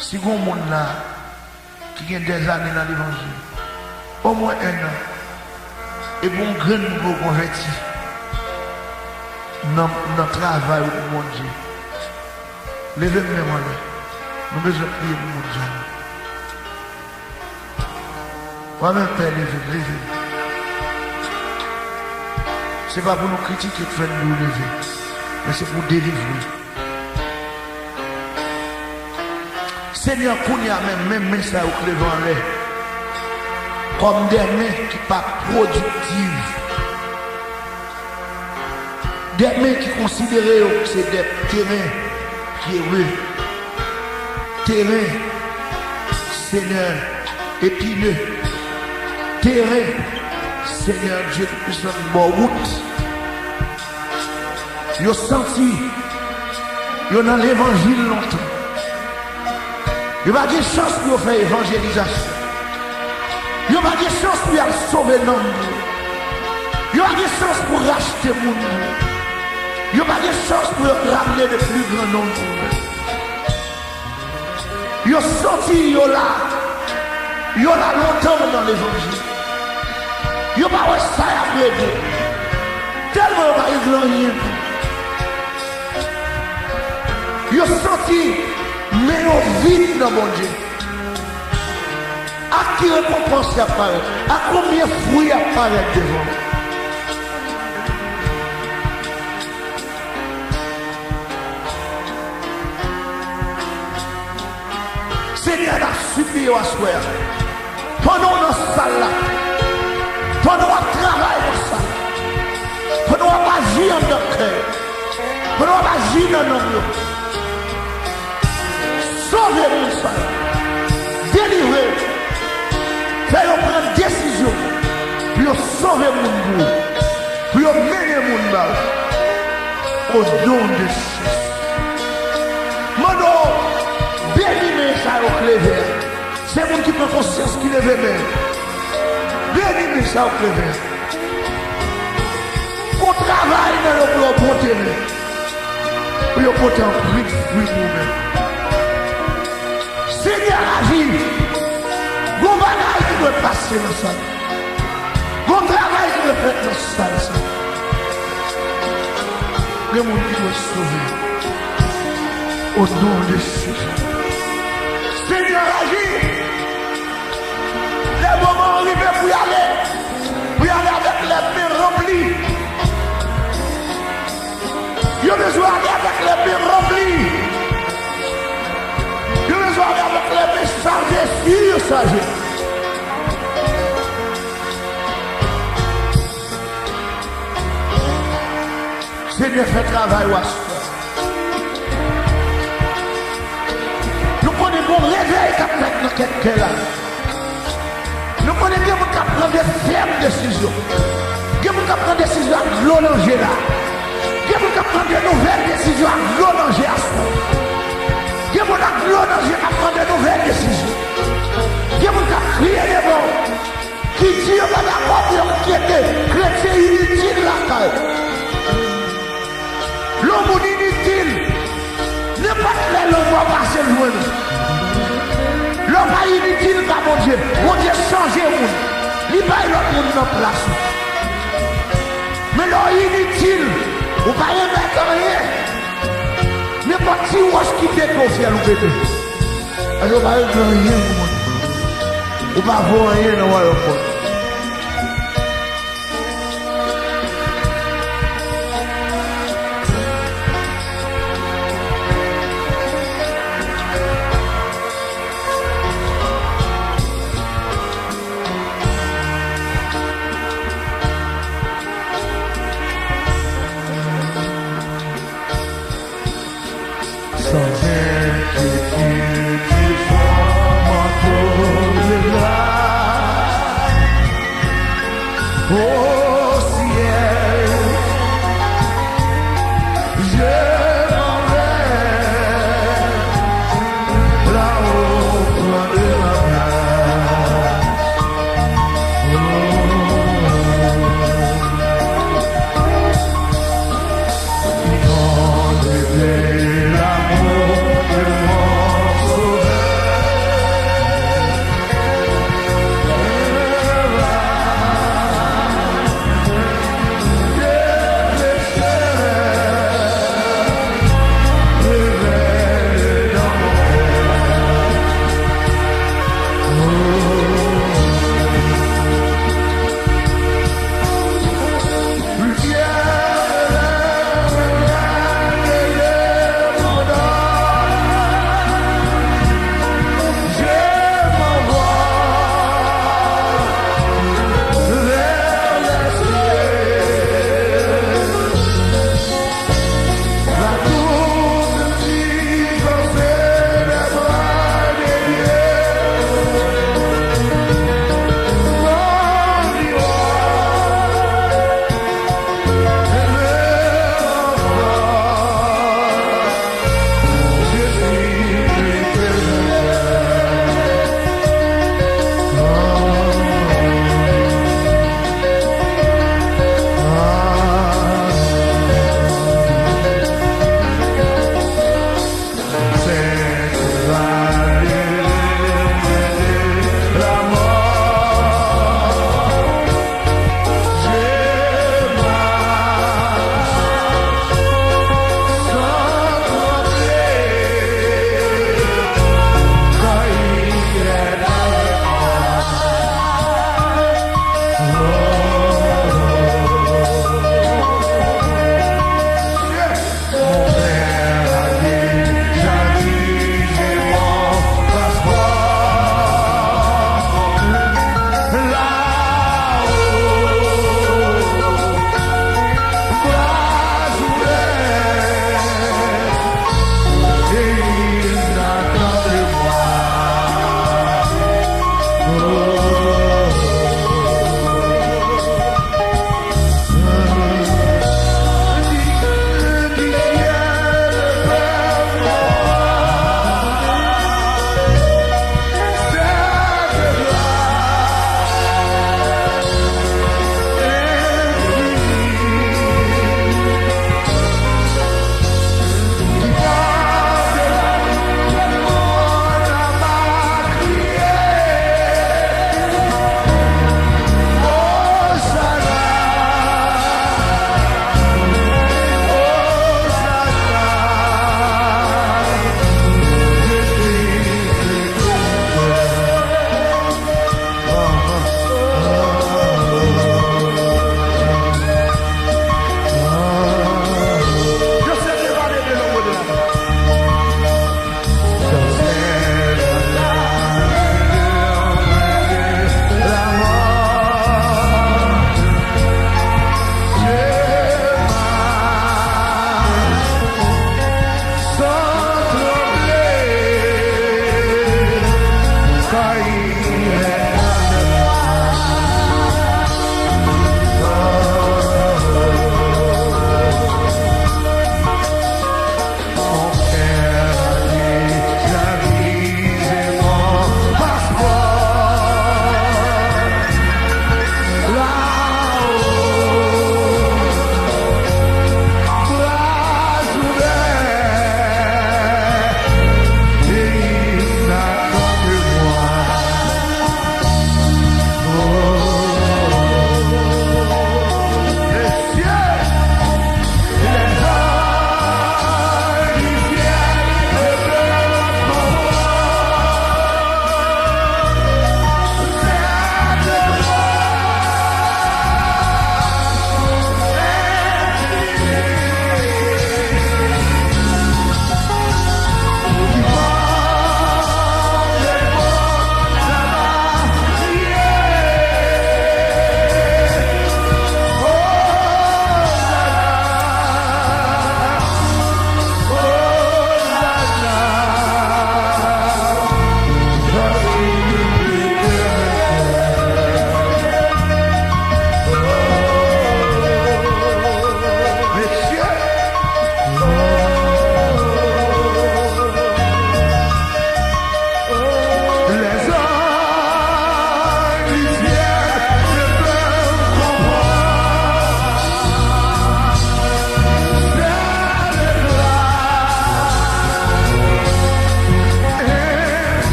Si vous monde là qui a des années dans l'évangile, au moins 1 an, et bon grand nouveau converti dans le travail pour mon Dieu. Levez-moi là. Nous besoin de prier pour mon Dieu. Moi-même, Père, levez. Ce n'est pas pour nous critiquer que nous lever, mais c'est pour délivrer. Seigneur, qu'on y a même ça au clé en l'air. Comme des mains qui ne sont pas productives. Des mains qui considèrent que c'est des terrains pierreux. Terrain, Seigneur, épineux. Terrain, Seigneur Dieu, qui sont une bonne route. Ils ont senti, ils ont dans l'évangile longtemps. Il n'y a pas de chance pour faire évangélisation. Il n'y a pas de chance pour sauver l'homme. Il n'y a pas de chance pour racheter le monde. Il n'y a pas de chance pour ramener le plus grand nombre. Il y a sorti, il y a là longtemps dans l'évangile. Il n'y a pas de ça à aider. Tellement il n'y a rien. Il y a sorti. Mais on vit dans mon Dieu. À qui récompense apparaît? À combien de fruits apparaît devant? Seigneur a supplié à soi. Pendant notre salle là, pendant notre travail dans la salle, pendant notre agir dans notre cœur, pendant notre agir dans nos lieux. Sauvez mon sang, délivrez, faites prendre décision, pour sauver mon bout, pour mener mon mal, au nom de Jésus. Mon nom, bénis ça au cléver, c'est mon qui prend conscience qui lève même. Bénis ça au cléver. Qu'on travaille dans le plan pour terrain, pour porter un prix de fruit nous-mêmes. Seigneur, agis. Bon bagage qui doit passer dans ça. Bon travail qui doit faire dans ça. Le monde qui doit sauver. Au nom de Jésus. Seigneur, agis. Les moments arrivés pour y aller. Pour y aller avec les mains remplies. Il y a besoin d'aller avec les mains remplies. Avec les messages sur sa vie. Seigneur, fait travail ou nous connaissons bon réveil qui a fait dans quelqu'un là. Nous connaissons bien qui prend des fermes décisions. Qui prend des décisions à glolanger là. Qui prend des nouvelles décisions à glolanger à soi. Il y a des gens qui prennent de nouvelles décisions. Il y a des gens qui crient des mots. Qui disent que la porte qui était chrétien inutile la caille. L'homme inutile. Ne pas que l'homme va passer loin. L'homme pas inutile par mon Dieu. Mon Dieu change le monde. Il va l'autre monde en place. Mais l'homme inutile. Vous ne pouvez pas mettre rien. N'importe qui qui déconfie à nous bébé. Alors, on va rien pour moi. On va voir rien dans le royaume.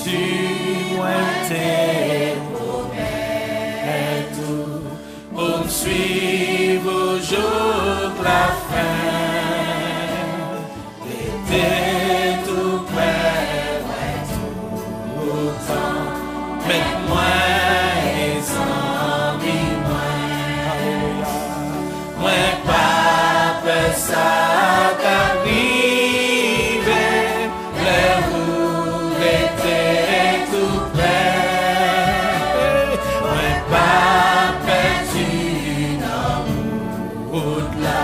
Jésus, moi t'es promets tout pour me suivre au jour de la fin. T'es tout près, ouais, tout autant. Mets-moi les amis, moi pas peur ça qu'arrive, le roule était tout près. Moi pas perdu dans au-delà,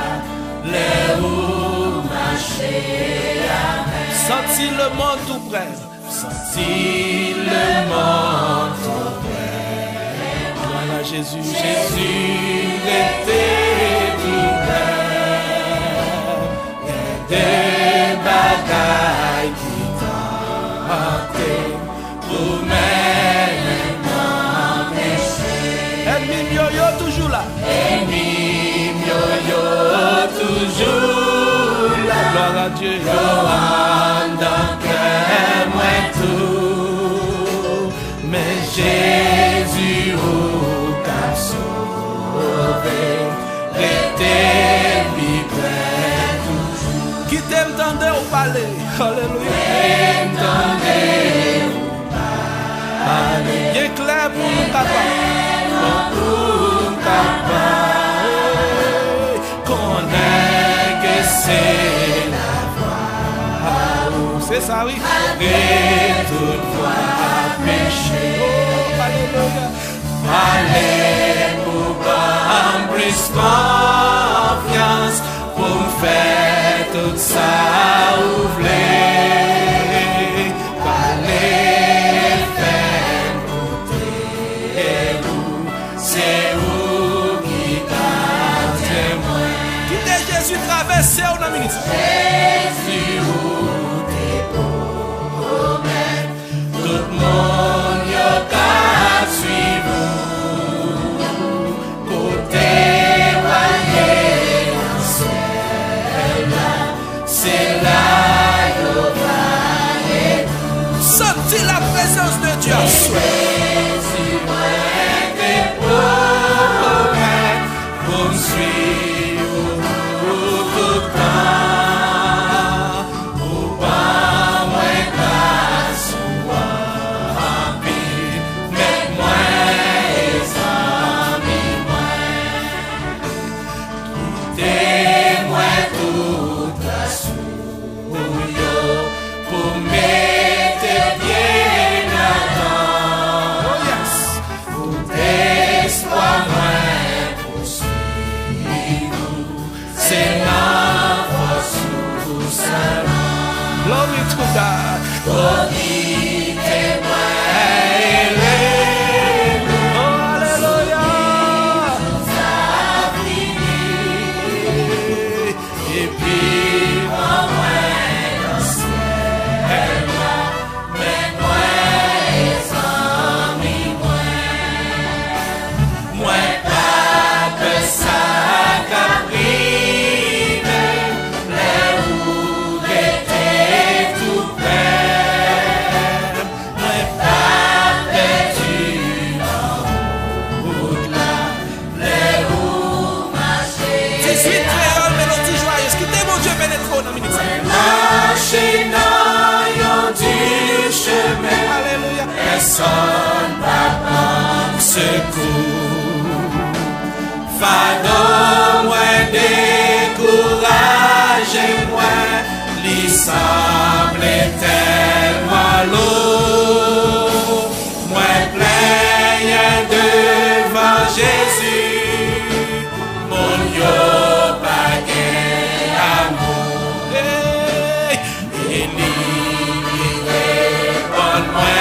le roule marcher avec. Senti le monde tout près. Senti le monde tout près. Voilà Jésus, Jésus était tout près. Des bagailles qui t'ont pour m'empêcher. Ennemi yo toujours là. Ennemi yo toujours là. Gloire à Dieu. Jésus au cap sauvé, restez près toujours. Qui t'entendait au palais, alléluia. T'entendait au palais. Il est clair pour nous capables. Pour capables. Qu'on est que c'est la voie. C'est ça, oui. Et toutefois péché. Allez pour prendre plus confiance pour me faire tout ça ouvrir. Allez faire côté vous, c'est vous qui t'en témoin. Qui t'es Jésus traversé au nom de Jésus où t'es promets. Tout le monde y a suivre pour témoigner en celle-là. C'est là que va être. Senti la présence de Dieu. Jésus-moi tes promets pour me suivre tout le temps. Pour pas moins grâce ou rapide. Mets-moi les amis, moi. Quittez-moi toute la souille pour mettre bien là-dedans. Oh yes. Pour espoir, moi, pour suivre. C'est ma force tout seul. Glory to God. Glory to God. Oh, alléluia. Et puis, moi, dans ce ciel-là, mets-moi les amis, moi pas que ça qu'arrive, les roues étaient tout près, moi pas perdu dans au-delà, les roues marchaient. 18 créoles, mélodie joyeuse, qui t'est mon Dieu pénétré dans le ministère. Marcher dans du chemin, alléluia, personne va prendre secours. Fado, moi découragez-moi, l'y semble tellement lourd. Moi plaigne devant Jésus, mon yo baguette amour. Et lui répond-moi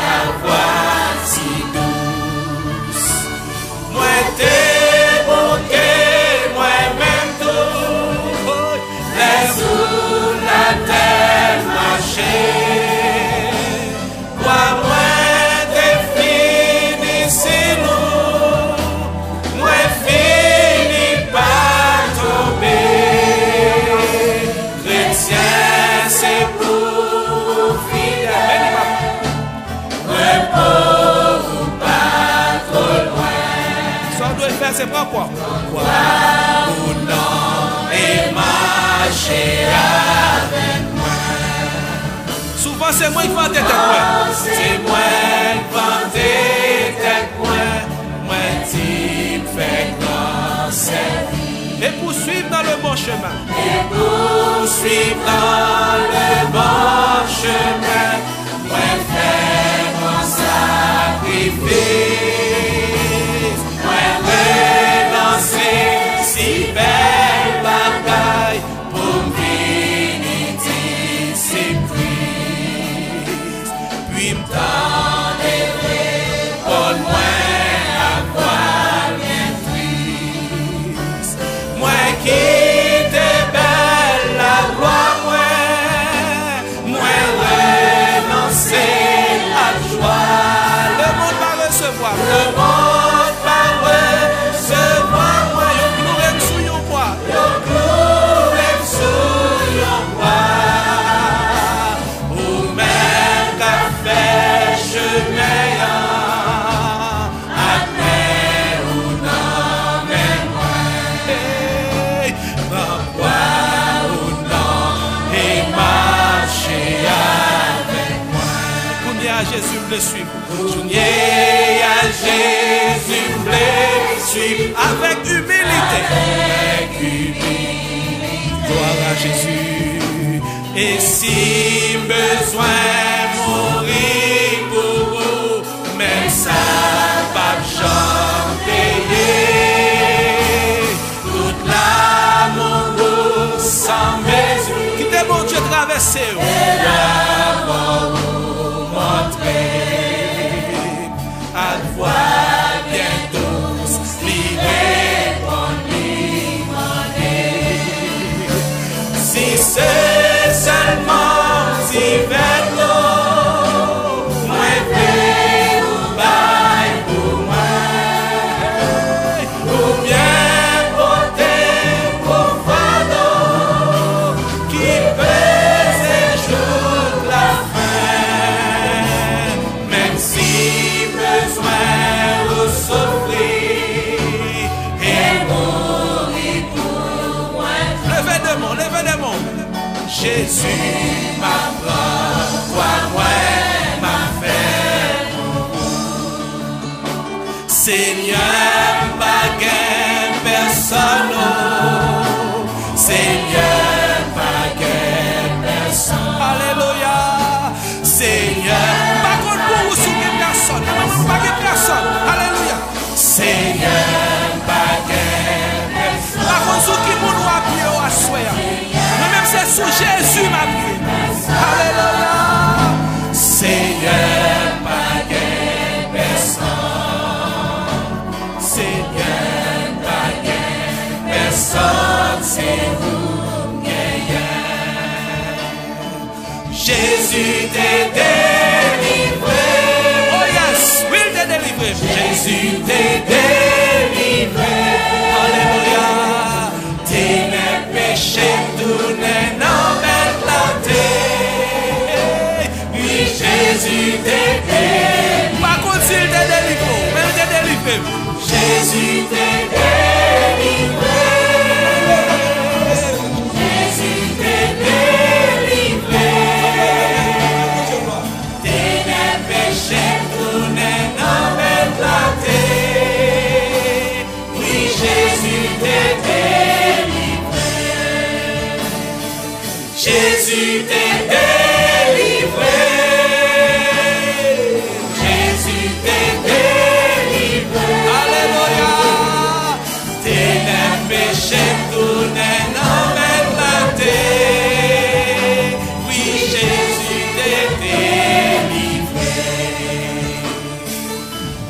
à voix si douce. Moi t'es bon, c'est pas quoi? Croire ou non et marcher avec moi. Souvent c'est moi qui vends des têtes. C'est moi qui vends des têtes. Moi qui fais grand service. Et poursuivre dans le bon chemin. Et poursuivre dans le bon chemin. Moi faire mon sacrifice. Moi renoncer si belle bataille pour venir d'ici puis m'tendre pour moi avoir bien triste. Moi qui te belle la gloire, moi renoncer à joie. Le monde va recevoir. Le monde va recevoir. Moi, yo glourem sous yon bois. Yo glourem sous yon bois. Ou même qu'a fait chemin. Admet ou non, mais moi. Hey, va boire ou non et marcher avec moi. Combien Jésus me suit. Jounier à Jésus me suit avec humilité. Avec humilité. Gloire à Jésus. Et si besoin mourir pour vous, même ça pas chanter. Toute l'amour sans mesure. Qui te mon Dieu traversé. À voir bientôt libéré pour demander. Si c'est seulement d'hiver, moi fais ou bail pour moi, ou bien porter pour fardeau qui pèse jour de la fin, même si Jésus m'apprend, quoi moi m'a fait. Seigneur, pas gain personne. Seigneur, pas gain personne. Alléluia. Seigneur, pas contre pour vous soutenir personne. Pas gain personne. Alléluia. Seigneur, pas gain personne. Pas contre ceux qui m'ont appuyé au assoir. C'est sous Jésus ma vie. Alléluia. Seigneur, pas gain personne. Seigneur, pas gain personne. C'est vous gagnant. Jésus t'est délivré. Oh yes, oui, t'est délivré. Jésus t'est délivré. Alléluia. T'es le péché tout n'est non mais planté. Oui, Jésus t'est délivré. Par contre, s'il t'est délivré, mais il t'est délivré. Jésus t'est délivré. Jésus t'est délivré. T'es le péché tout n'est non mais planté. Oui, Jésus t'est délivré. Jésus t'est délivré. Jésus t'est délivré. Alléluia. T'es le péché tout n'est non mais planté. Oui, Jésus t'est délivré.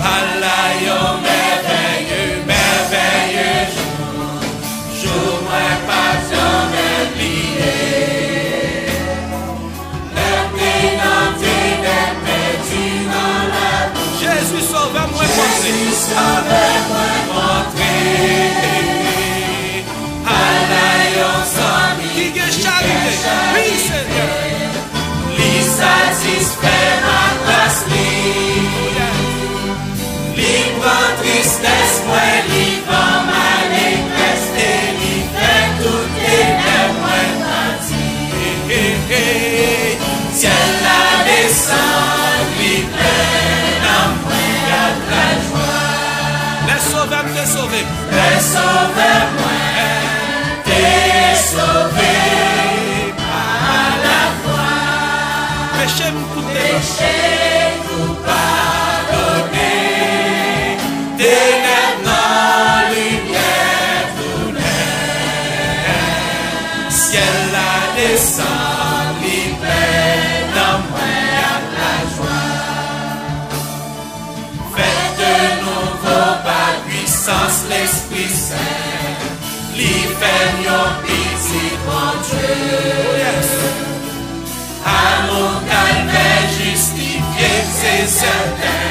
Alayo merveilleux, merveilleux jour, moi pas jamais oublié. Jésus sauve moi montré. À qui est charité. Oui, Seigneur. Lui satisfait ma place. Lui prend tristesse, moi, lui descend, li pleine en moi la joie. Faites de nouveau par puissance l'Esprit Saint, li fait yon petit bon Dieu. Amour calvaire justifié, c'est certain.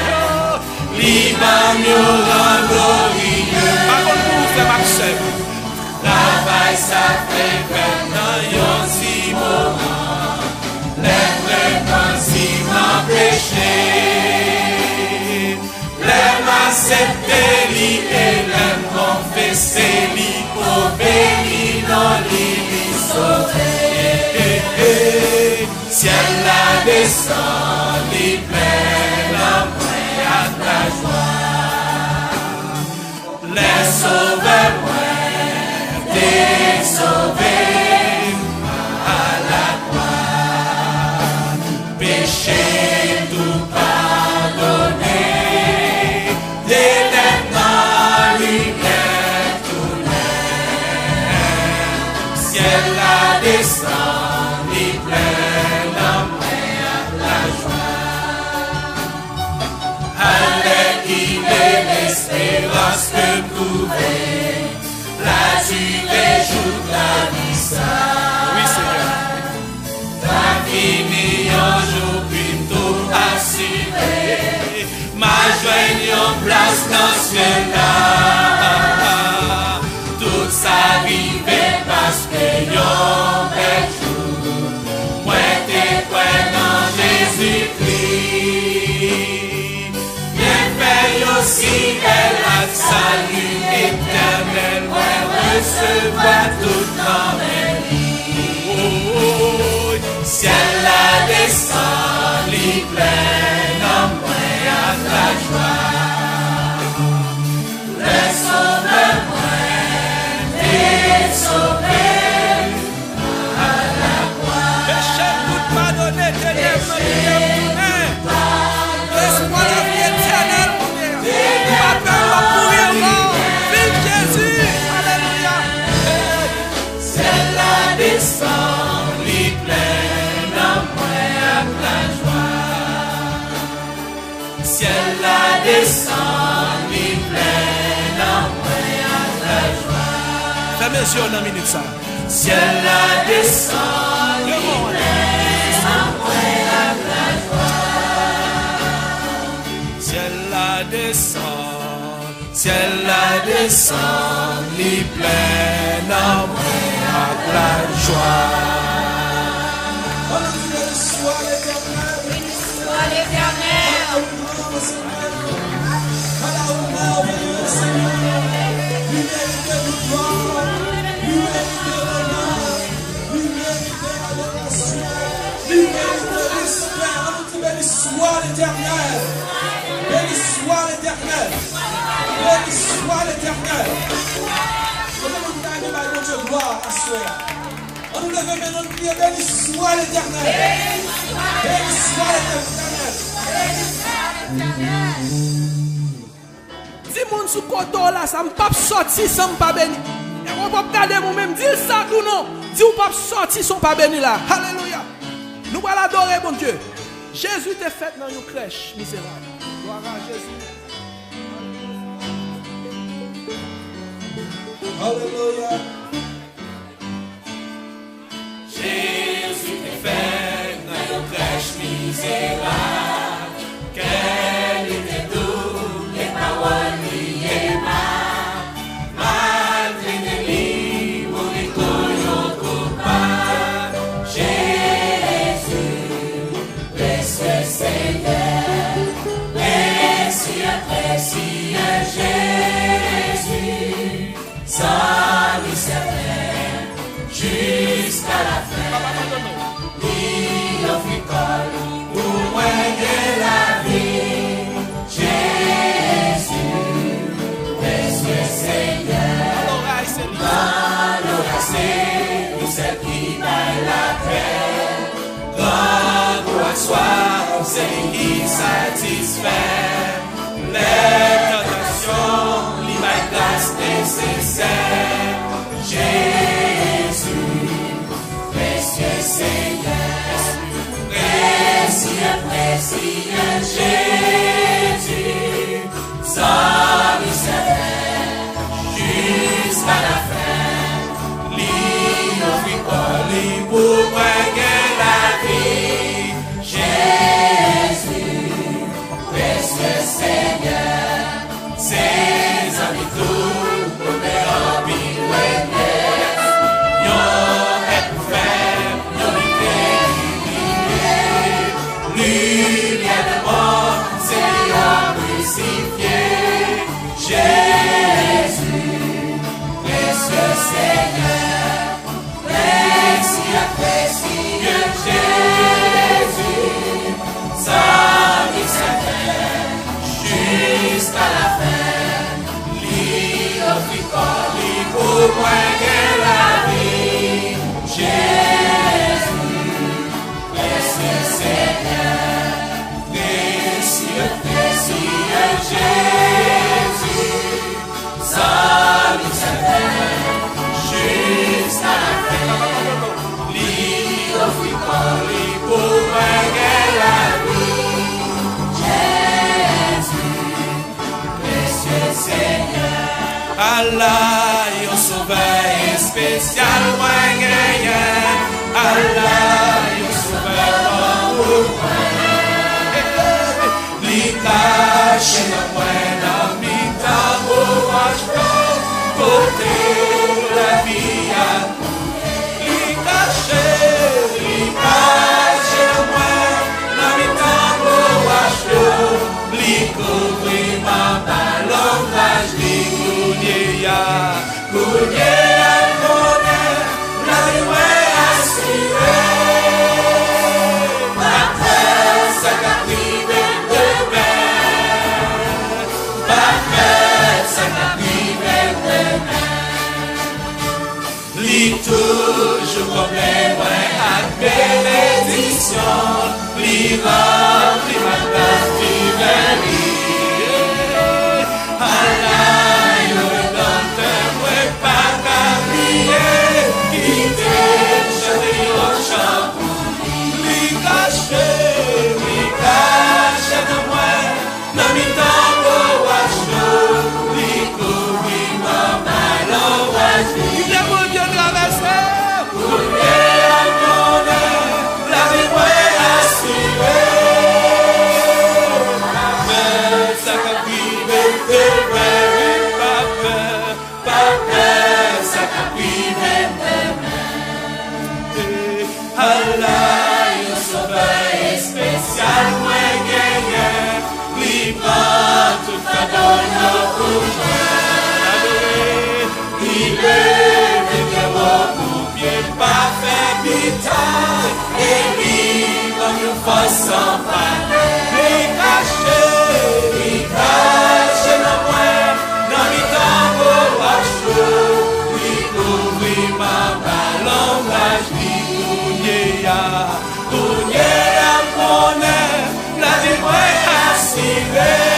Li ban yon rend glorieux. Par contre, vous faites ma soeur. Travail ça fait maintenant yon si moment. Les repentiments péchés. Les m'accepter li et les confesser li pour bénir non li sauver. Ciel la descend, li pleine en moi à ta joie. Les sauveurs moi, des sauvés à la croix. Péché tout pardonné, d'éternel lumière tout l'air. Ciel la descend, li pleine en moi à la joie. Avec il est l'espérance que trouver, la durée joue la vie ça. Oui, Seigneur. La vie n'est un jour plutôt assuré. Ma joie en place dans ce ciel-là. Toute sa vie parce que yon bel jour. Moi t'es quoi dans Jésus-Christ. Bien fait aussi elle a salut éternel. Moi recevoir tout dans mes vies. Ciel la descend, li pleine en moi à la joie. Les sauveurs moi, les sauvés à la croix. Péché tout pardonné, ténèbres lumière tournée. Laisse-moi la vie éternelle, mon Dieu. Pas peur de mourir mort. Vive Jésus, alléluia. Ciel la descend, li pleine en moi à la joie. Ciel la descend, li pleine en moi à la joie. Fais mes yeux dans minute ça. Ciel la descend, li pleine en moi à la joie. Ciel la descend, ciel la descend, li pleine en moi à la joie. Béni soit l'Éternel. Béni soit l'Éternel. À la honneur, béni le Seigneur. Lui mérite toute gloire, lui mérite l'honneur, lui mérite l'adoration, lui mérite le respect. On nous dit béni soit l'Éternel. Béni soit l'Éternel. Béni soit l'Éternel. On nous dit à mon Dieu gloire à soi. On nous lève maintenant de prier, béni soit l'Éternel. Béni soit l'Éternel. Si moun sou koto là, ça me pas sorti sans me pas béni. Et on peut regarder moi-même, dis ça ou non. Dis ou pas sorti sans pas béni là. Alléluia. Nous allons adorer mon Dieu. Jésus t'est fait dans une crèche misérable. Gloire à Jésus. Alléluia. Jésus t'est fait dans une crèche misérable. Quel était doux, les paroles lui aimables. Malgré des livres, on est toujours coupable. Jésus, précieux Seigneur, précieux, précieux Jésus, sans lui certain, jusqu'à la fin. Il offrit col pour moi de la vie. Jésus, précieux Seigneur, l'orace, nous celle qui baille la paix. Grand gloire soit celui qui satisfait les tentations, l'image grâce nécessaire. Jésus, précieux Jésus, salut certain, jusqu'à la fin, lui offrit quoi, pour gagner la vie. Jésus, précieux Seigneur, ses amis tout, premier rempli de grâce, yon est fait, yon est lumière de mort, c'est yon crucifié. Jésus, précieux Seigneur, précieux, précieux Jésus, salut certain, jusqu'à la fin, lui offrit corps, lui pour gagner la vie. Jésus, précieux Seigneur, précieux, précieux Jésus, salut certain, jusqu'à la fin, lui offrit corps, lui pour gagner la vie. Jésus, précieux Seigneur, Allah, yon sauveur spécial, moi gagnant. Allah, yon sauveur pour moi. Li cache la moi dans mi tambour, côté la vie à li cache la moi dans mi tambour, li couvre ma balongage, li gounier ya connaît, la vie ouais assurée, ma peur ça qu'a privé demain, ma peur ça qu'a privé demain, li toujours problème ouais à bénédiction, li rempli ma place du verre. Allah, yo donne moi pas carrière, qui t'aime au champ, li cache de moi, dans mi tambour à chaud, li couvre ma malheureuse. Il est mon Dieu traversé, pour lui en bonheur, la vie moi assurée. Ça qu'a privé de verre, pas peur, ça qu'a privé de main. Allah, yon sauveur spécial, moi gagnant, li prend tout cadeau pour moi. Il lève de mon pied, pas fait vital, et lui, comme une force sans pareil, li cache la moi, dans mi tambour à chaud, li couvre ma balongage, li gounier à connaît, la vie moi assurée,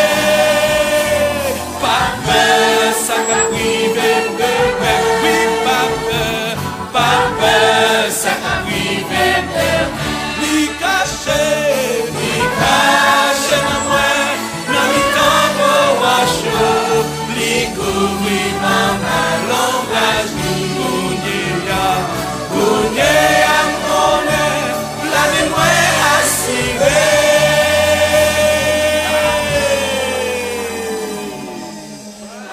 pas peur, ça qu'a privé de moi, oui, pas peur, ça qu'a privé de moi, li cache la moi, dans mi tambour à chaud, li couvre ma balongage, li gounier à connaît, la vie moi assurée.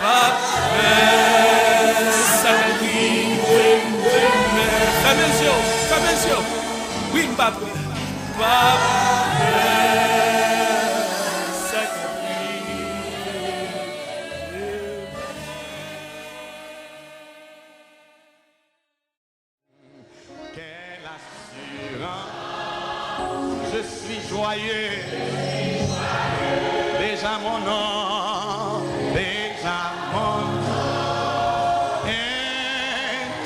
Pas peur, ça prive de moi. Fermez les yeux. Oui, pas peur. Pas peur, ça Quelle assurance, je suis joyeux. Déjà mon nom est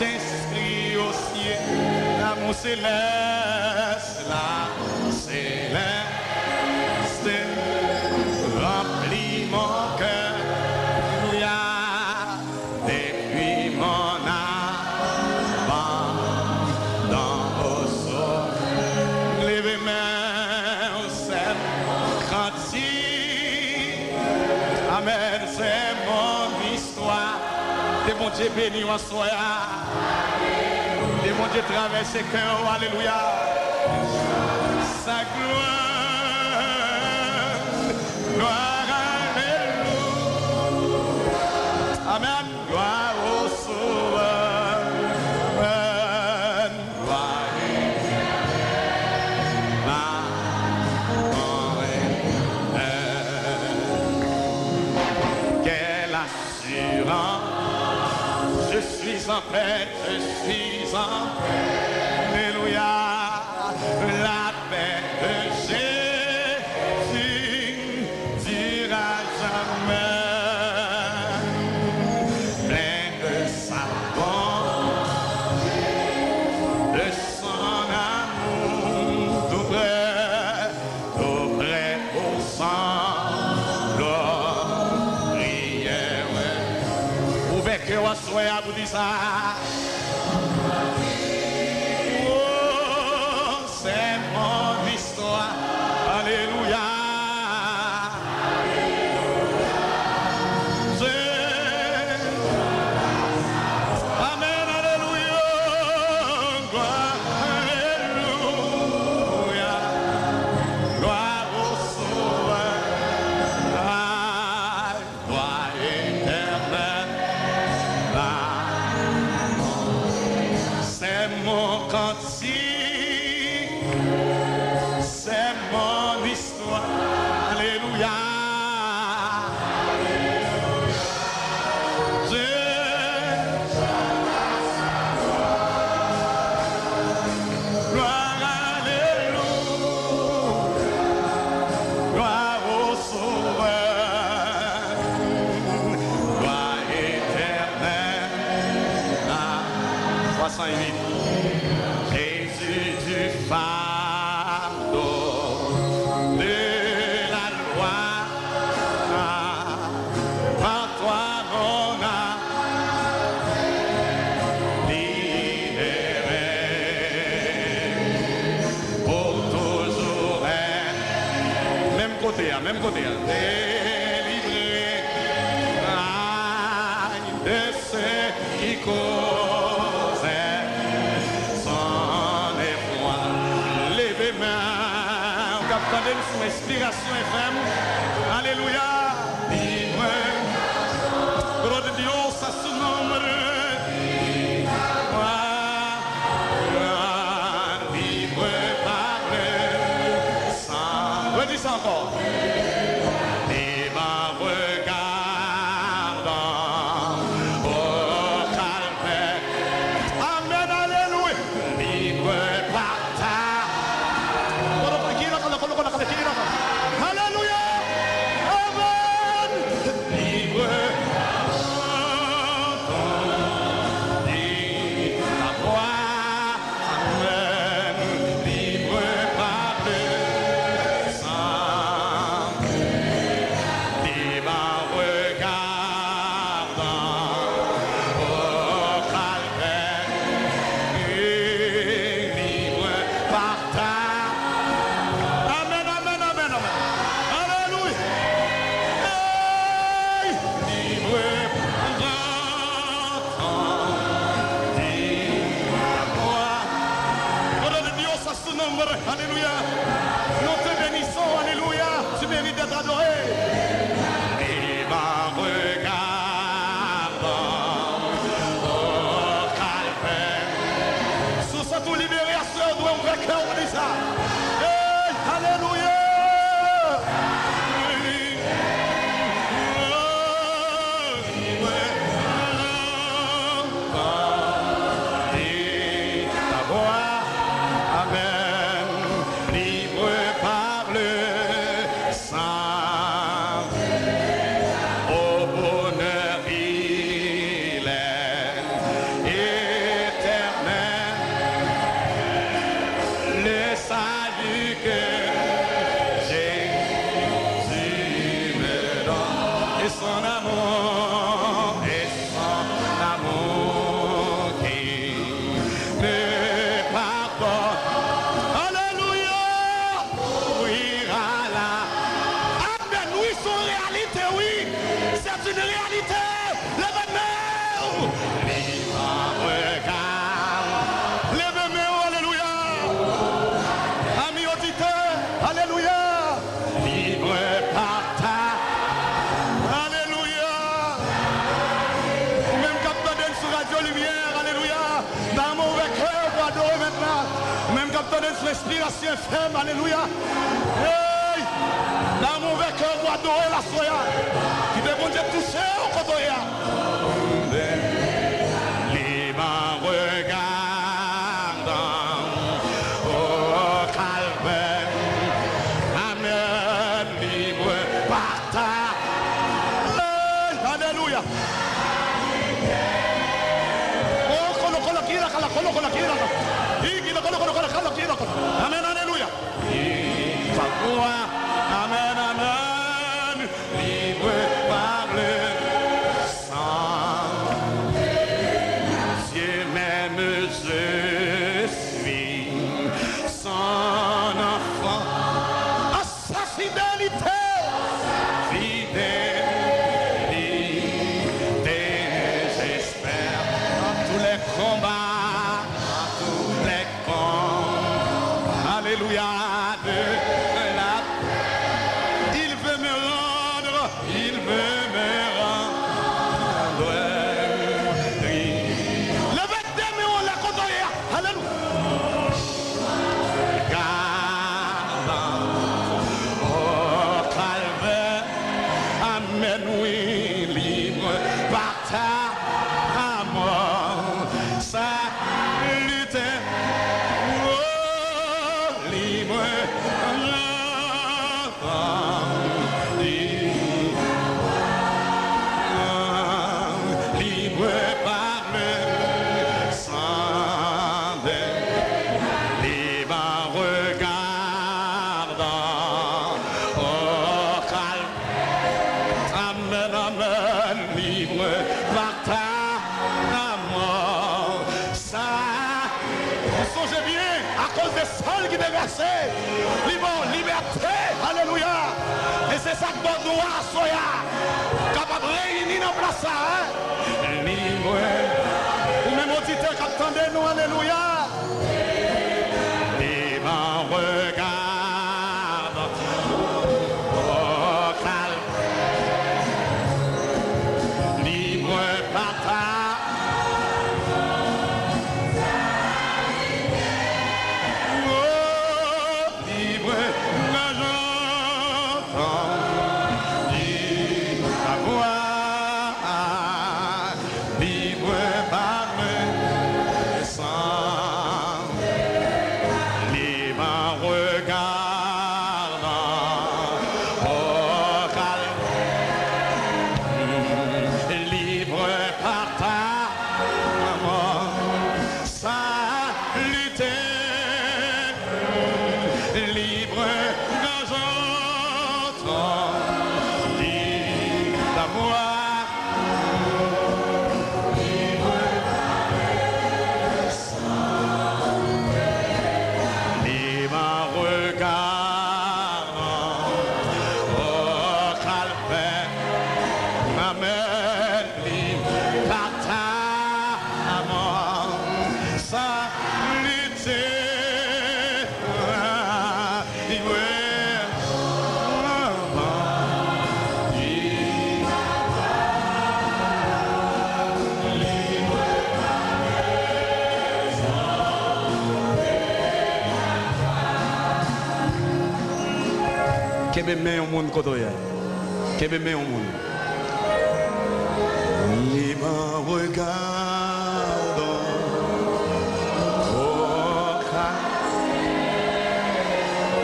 inscrit au ciel. L'amour céleste, remplit mon cœur. Il y a depuis mon avant dans vos sauts. Levez mains au ciel. Dieu béni en soi. Et mon Dieu traverse le cœur. Alléluia. Sa gloire. Gloire, alléluia. Amen. Gloire au Sauveur. Amen. Gloire. Quelle assurance. Je suis en paix, je suis en paix. Alléluia. La paix de Jésus dira jamais. Plein de sa bonté, de son amour, tout près au sang, prière. Ouvert que vous soyez à vous dire ça. Oh, c'est mon histoire. Alléluia. Amen, alléluia. Gloire, alléluia. Gloire au Sauveur. Gloire éternelle. C'est mon cantique, c'est mon histoire. Alléluia. Gloire, alléluia. Gloire au Sauveur. Gloire éternelle. 308. Jésus du fardeau de la loi, par toi on a libéré pour toujours même côté, délivré de ceux qui causaient son effroi. Levez main, on capte sous inspiration FM. Alléluia. Libre, gloire de Dieu, ça se nomme. Libre par le sang. Redis ça encore. Et ma regardant au calvaire. Amen, alléluia. Libre par ta. Alléluia. Amen. Libre la voix. Amen. Libre par le sang. Libre regardant au calvaire. Libre par ta. Amen, amen, amen, amen. Alléluia. Hey! Libre alléluia. Nous te bénissons, alléluia. Tu mérites d'être adoré. Et ma regardant au calvaire. Sous ça tout libéré à ce doigt, on va cœur, on dit ça. Hey, alléluia. Amen, libre par le sang, au bonheur il est éternel, le sang. adorer maintenant. Même quand on donne l'inspiration ferme, alléluia. Hey! Dans mon cœur, on adorer la soya. Qui te bon Dieu toucher au côté. Les mains regardant au calvaire. Amen, libre partage. Alléluia. Amen, alléluia. Amen, amen. Libre par le sang. Dieu même je suis son enfant. À sa fidélité. Fidélité, j'espère. Dans tous les combats. Alléluia, il veut me rendre, levez des mains, la côtoyer, alléluia. Gardant au calvaire, amen, oui, libre par ta mort, saluté. Libre par le sang de libre regardant au calme. Amen, amen, libre par ta mort. Ça, songez bien, à cause des sols qui déversaient, liberté, alléluia. Et c'est ça que bon doigt soya, capable de réunir dans place, hein? Libre, ou même auditeur qui attendait nous, alléluia. Libre regarde, oh calme, libre partage. Kebe men au monde kotoya. Kebe men au monde. Libre regardant au calme.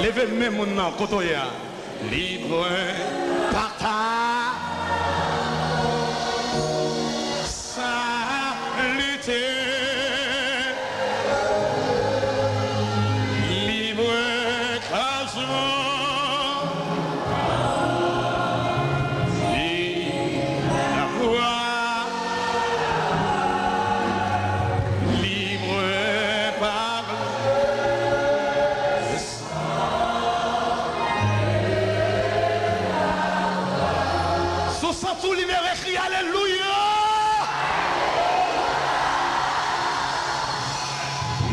Levez men mon nom kotoya. Libre partage. Saluté. Libre classement. Tout libéré, crie alléluia.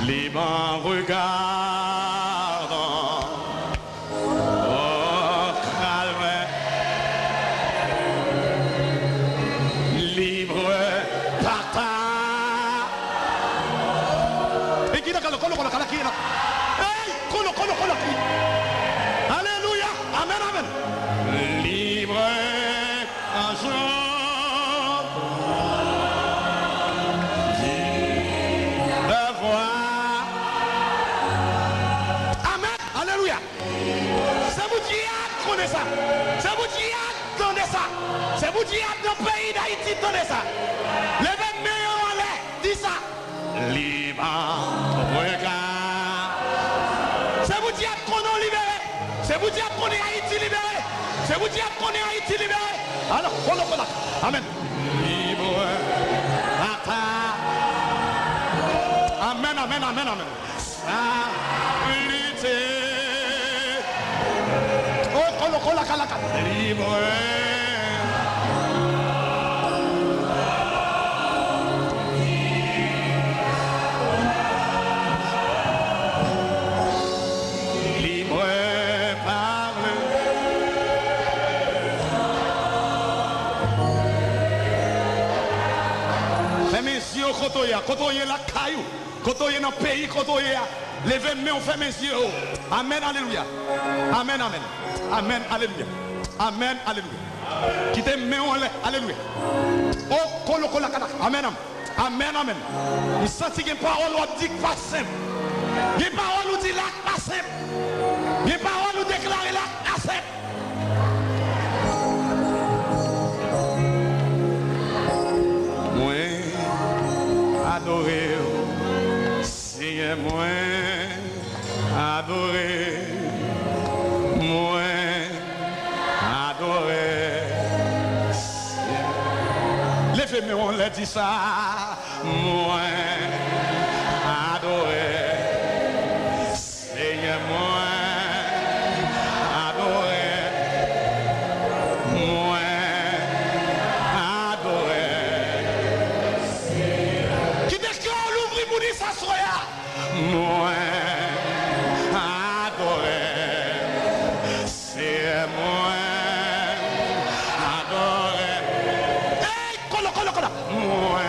Libre regardant au calvaire, libre partage. Et qui Alléluia. Amen, amen. Libre agent. Amen. Alléluia. C'est vous qui connaissez ça. C'est vous qui attendez ça. C'est vous qui êtes dans le pays d'Haïti, attendez ça. Levez meilleur en l'air. Dis ça. Libre regard. C'est vous qui êtes qu'on est libéré. C'est vous qui êtes qu'on est Haïti libéré. C'est vous qui êtes qu'on est Haïti libéré. Alors, voilà. Amen. Libre bataille. Amen, amen, amen, amen. Stabilité. Oh, kolaka. Libre. Libre parle. Fais mes yeux kotoye la caillou. Kotoye dans le pays, kotoye. Levez mes on fait mes yeux. Amen, alléluia. Amen, amen. Amen, alléluia. Amen, alléluia. Quittez mes on alléluia. Oh, kola kada. Amen, amen, amen. Il sentit que parole ou dit pas simple. Les paroles nous dit là pas simple. Les paroles nous déclarent là pas simple. Moi adoré. Seigneur, moi adoré, moi adoré. Levez-moi, on l'a dit ça, moi adoré. Seigneur, moi adoré, moi adoré. Qui déclare l'ouvrir pour dire ça soit. Moi adoré, c'est moi adoré. Hey, kola. Moi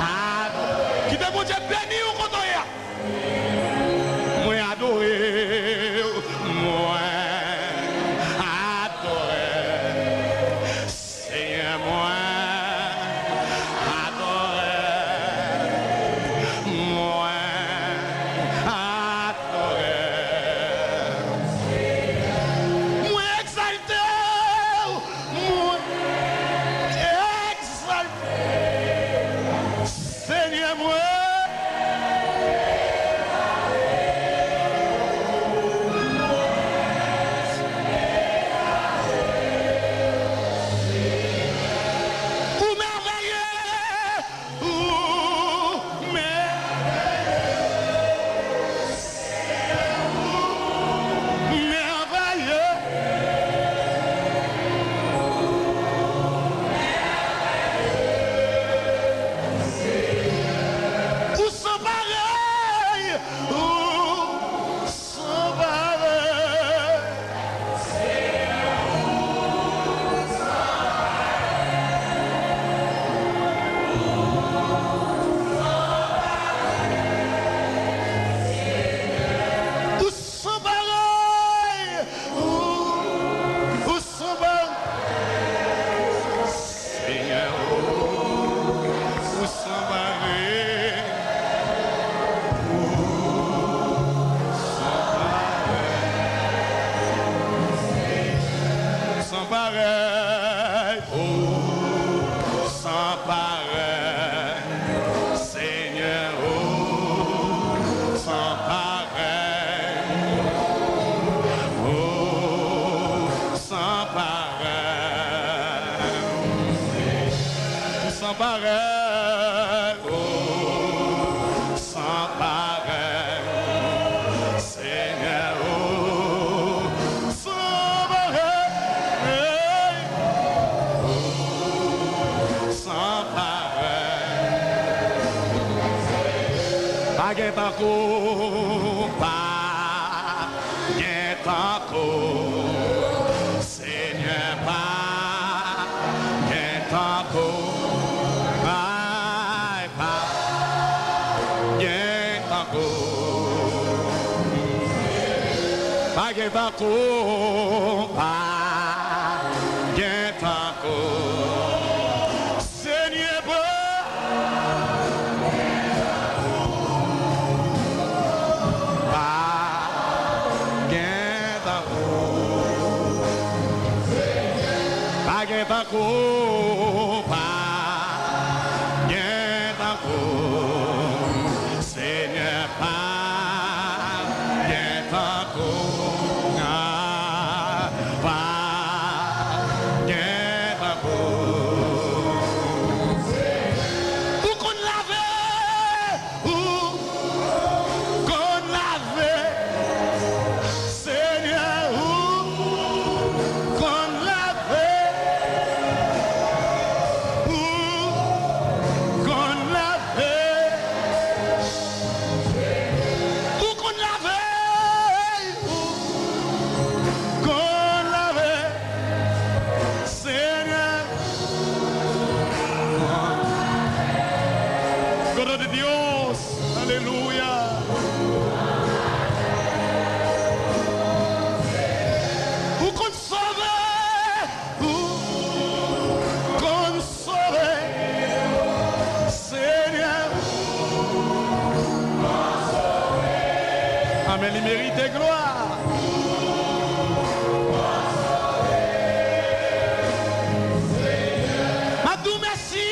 adoré. Qui te vous dit béni ou kotoya? Moi adoré, moi adoré, c'est moi. Seigneur, pas, pas, yeah. Seigneur, Amen, il mérite gloire. Madou merci.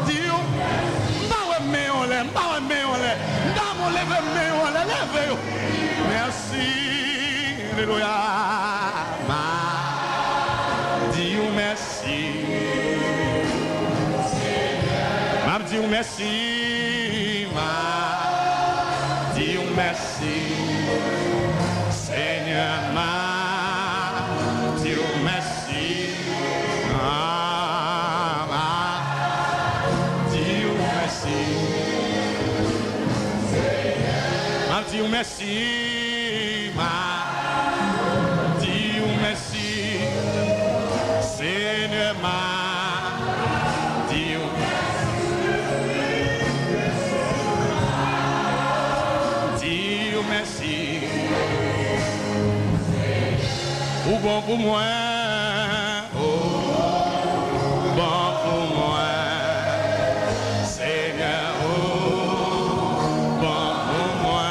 Dieu, merci. Alléluia. Dieu merci. Dieu merci. Dieu merci, Seigneur, Dieu merci, Dieu merci, Dieu merci, Dieu merci, Seigneur, Dieu merci. Ou bon pour moi, bon pour moi, Seigneur, bon pour moi,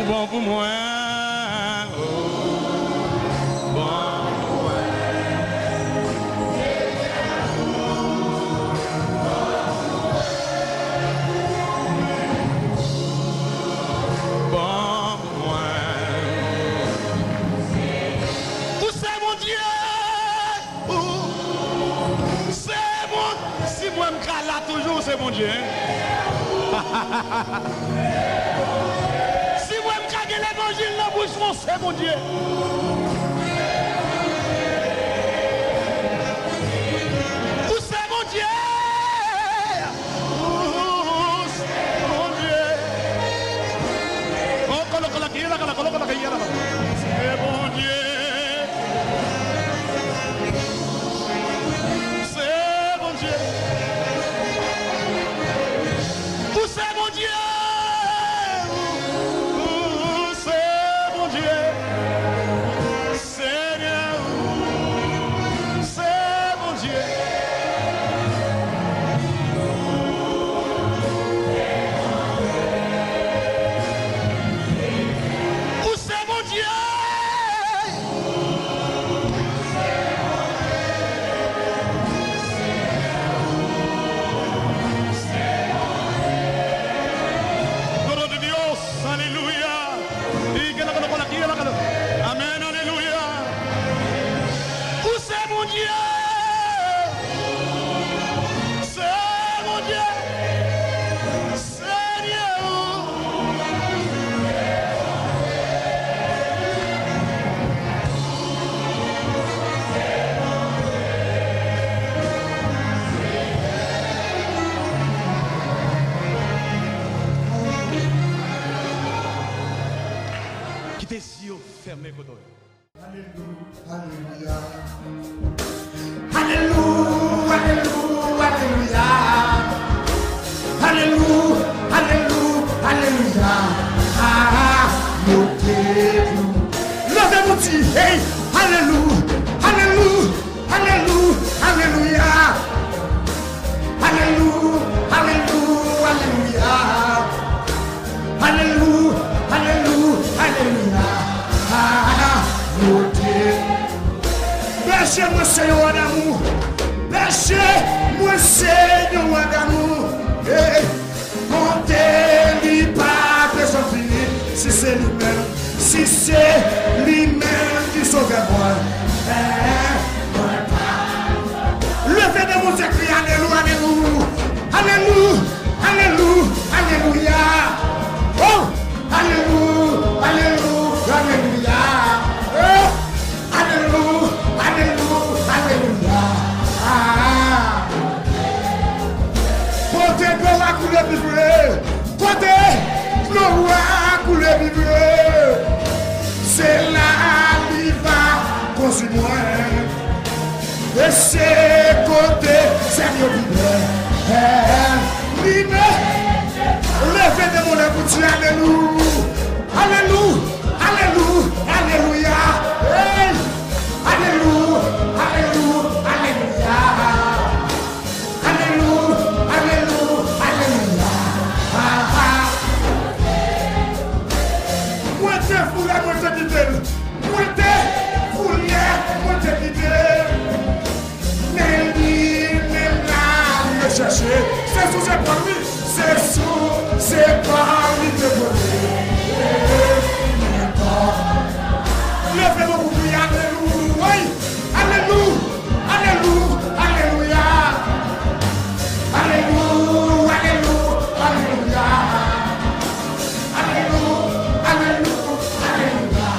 bon pour moi. Toujours c'est mon Dieu. Si vous me caguez l'évangile dans la bouche, c'est mon Dieu. Où c'est mon Dieu? Où c'est mon Dieu? Oh, coloque la guilla, c'est mon Dieu. C'est mon Dieu, c'est mon Dieu, Seigneur, c'est mon Dieu. Où c'est mon Dieu? Amen, alléluia. Où c'est mon Dieu? C'est mon Dieu. Seigneur. Qui tes yeux fermés, Kodoy. Alléluia. Alléluia, alléluia, alléluia. Alléluia, alléluia, alléluia. Ah, notez-vous. Levez-vous, dit, hey, alléluia, alléluia, alléluia, alléluia. Alléluia, alléluia, alléluia. Alléluia, alléluia, alléluia. Ah, berchez-moi, Seigneur d'amour. Berchez-moi, Seigneur d'amour. Montez-lui pas besoin de finir. Si c'est lui-même, si c'est lui-même qui sauve moi. Levez de mon écrit, alléluia, alléluia, alléluia, alléluia, alléluia. Oh, alléluia, alléluia, alléluia. Oh, alléluia, alléluia, alléluia. Ah. Portez gloire à couler vivre. Portez gloire à couler vivre. C'est là qui va consumer. De ses côtés, Seigneur vivre. Levez de mon écoute, alléluia, alléluia, alléluia, alléluia, alléluia, alléluia, alléluia, alléluia, alléluia, alléluia. Moi t'es foulé, moi t'es quitté, moi t'es foulé, moi t'es quitté. Même là, me chercher, c'est sous ses parmi. C'est sous, c'est pas lui de bonheur. Levez-moi pour prier, alléluia, alléluia, alléluia, alléluia, alléluia, alléluia, alléluia, alléluia, alléluia, alléluia.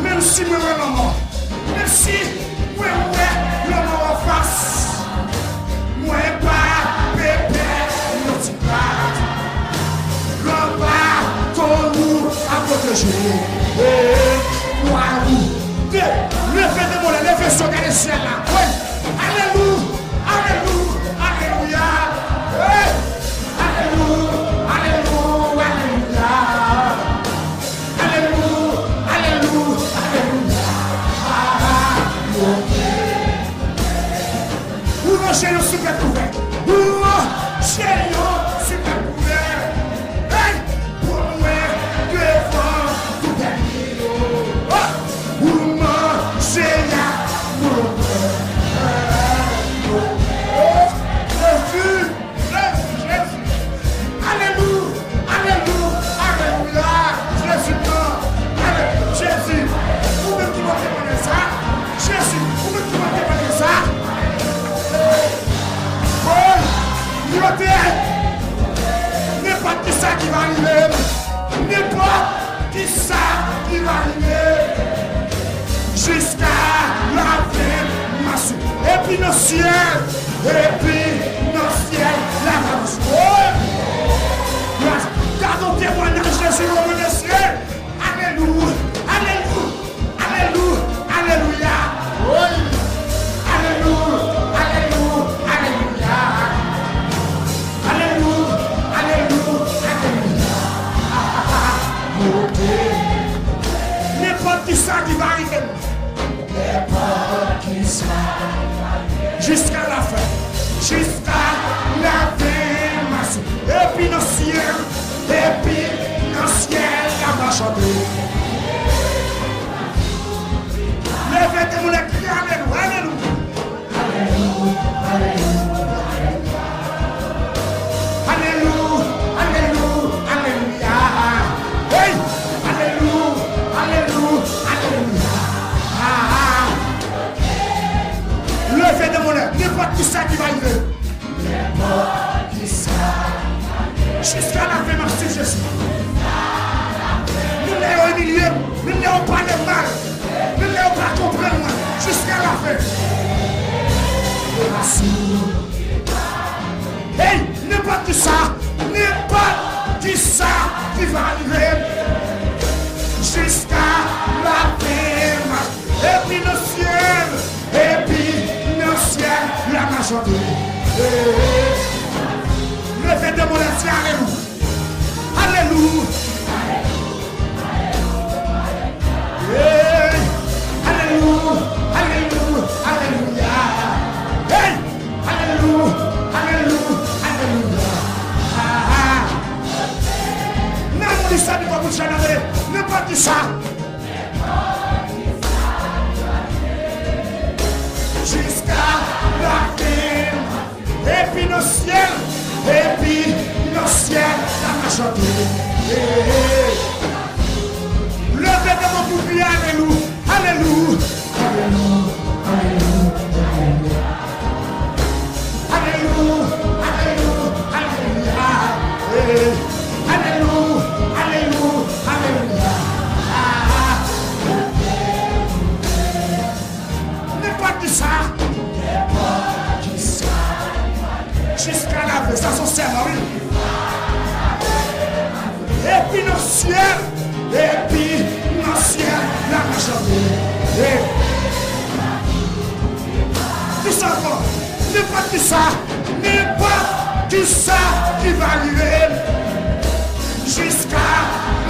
Même si moi maman, même si moi l'homme en face. Moi pas bébé, non tu pas. L'homme pas ton nous à protéger. Moi oui. Levez de mon levez sur le ciel là. Oui. Alléluia, alléluia, alléluia. Alléluia, alléluia, alléluia. Alléluia, alléluia, alléluia. Chez nous super couvert. Chez nous super couvert. Hey, pour moi, devant tout est libre. Pour moi, c'est là pour Jésus, Jésus. Alléluia, alléluia, alléluia. Jésus, non. Jésus, vous me qui m'ont témoigné ça. Jésus, vous me qui m'ont témoigné ça. N'importe qui ça qui va arriver. N'importe qui ça qui va arriver. Jusqu'à la fin, ma soeur. Et puis nos ciels, la France. Gardons témoignage de Jésus au monde des cieux. Alléluia, alléluia, alléluia, alléluia. Alléluia, alléluia, alléluia. Alléluia, alléluia, alléluia. N'importe qui ça qui va arriver. N'importe qui ça. Jusqu'à la fin. Jusqu'à la fin, ma soeur. Et puis nos ciels, la va chanter. Levez-vous les cris, alléluia, alléluia. Alléluia, alléluia, alléluia. Hey, alléluia, alléluia, alléluia. Levez de mon œuvre, n'importe qui ça qui va arriver. N'importe qui ça. Jusqu'à la fin, merci Jésus. Nous n'avons humilié, nous n'avons pas de mal, nous n'avons pas compris jusqu'à la fin. Hey, n'importe qui ça qui va arriver. chanter. Levez de mon entier, alléluia. Alléluia. Hey, alléluia, alléluia, alléluia. Hey, alléluia, alléluia, alléluia. Non, on dit ça, pas vous chanter. Ne pas dire ça. Jusqu'à la fin, et puis nos ciels, et puis nos ciels, la chanter. Levez de mon bouclier, alléluia, alléluia, alléluia, alléluia, alléluia, alléluia, alléluia, alléluia. N'est pas dit ça, jusqu'à la fin, ça son serment, oui. Et puis nos ciels, et puis nos ciels, la majorité. Tout ça, n'est pas tout ça, n'est pas tout ça qui va arriver jusqu'à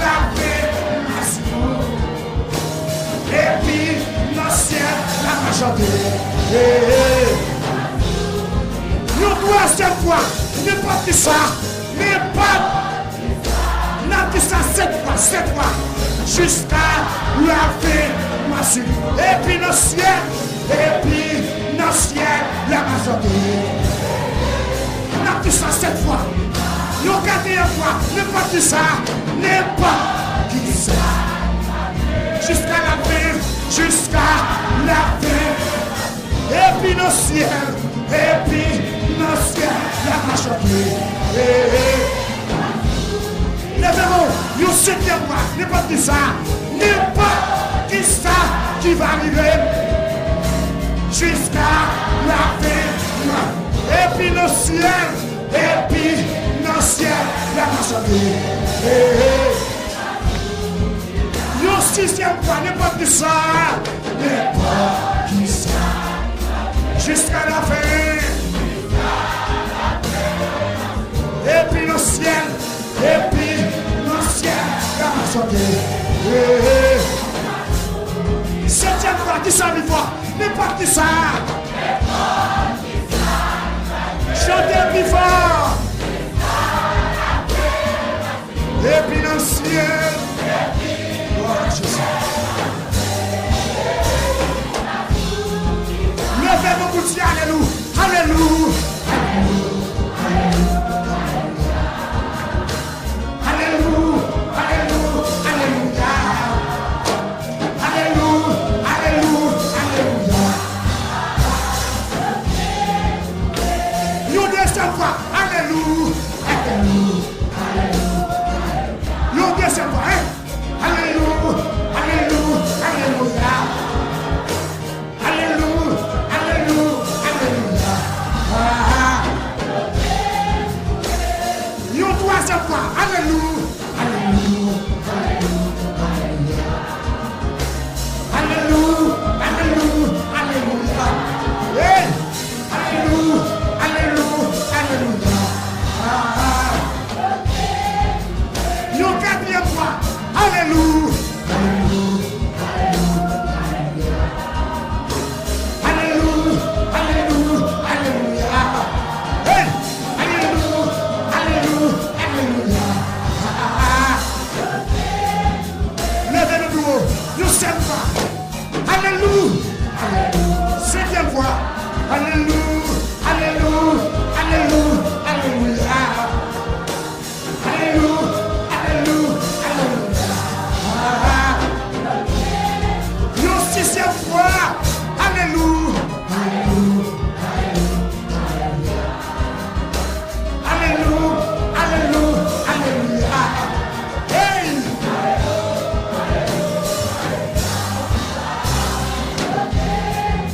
la fin. Et puis nos ciels, la majorité. Nous troisième fois, n'est pas tout ça, n'est pas. N'a ça 7 fois, jusqu'à la fin massive. Et puis nos ciels, la majorité. N'a ça 7 fois, nous 4e fois, n'est pas tout ça, n'est pas qui ça. Jusqu'à la fin, et puis nos ciels, la majorité. Levez-vous, nous 7e fois, n'est pas qui ça, qui va arriver jusqu'à la fin. Et puis nos ciels, la majorité. Nous 6e fois, n'est pas qui ça, jusqu'à la fin. Et puis nos ciels, la majorité. 7e fois, qui ça fois, n'est pas qui ça. Chantez plus fort. Et puis nos ciels. Gloire à Jésus. Levez vos bouts, alléluia, alléluia.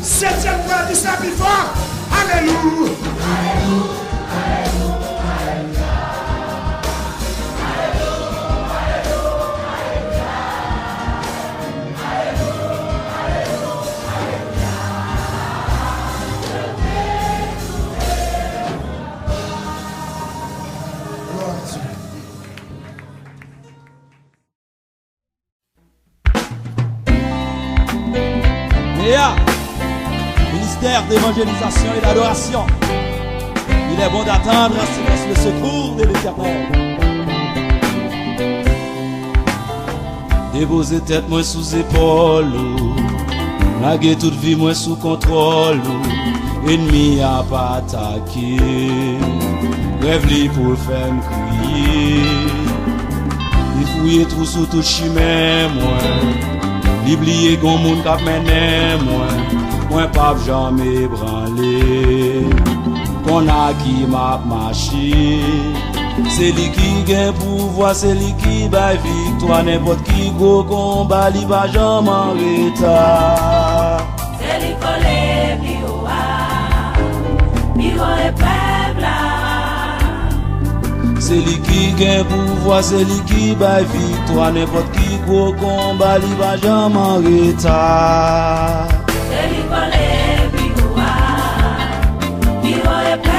Septième fois, dis ça plus fort. MDA, ministère d'évangélisation et d'adoration. Il est bon d'attendre en silence le secours de l'Éternel. Déposer tête moi sous épaule, laguer toute vie moi sous contrôle. Ennemi a pas attaqué, rêve li pour faire me crier. Il fouille tout sous tout chemin moi, l'oublier gon moun k'ap mené moi pas jamais branlé. Qu'on a qui m'a marché, c'est lui qui gagne pouvoir, c'est lui qui bat victoire. N'importe qui go combat, il va jamais en retard. C'est lui collé, bio et peuple. C'est lui qui gagne pouvoir, c'est lui qui bat victoire. N'importe qui go combat, il va jamais en retard. C'est lui collé, bio et peuple.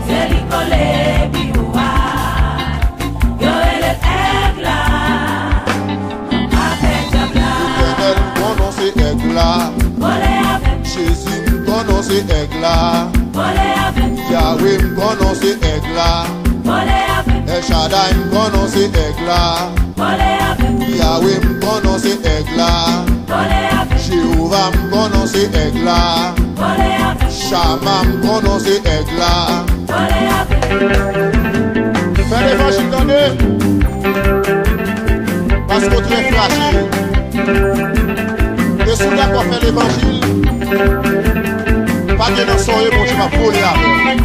C'est lui collé, bio yo et le aigle. Avec diable. L'éternel prononce aigle. Volé avec, Jésus prononce aigle. volé avec, Yahweh prononce aigle. volé avec, El Shaddai prononce aigle. volé avec, Yahweh prononce aigle. volé avec, Jéhovah prononce aigle. volé avec, Shammah prononce aigle. volé avec. Fais l'évangile dans deux. Parce que tu es fragile. Et si d'accord fait l'évangile, pas de dans son bon tu vas voler avec.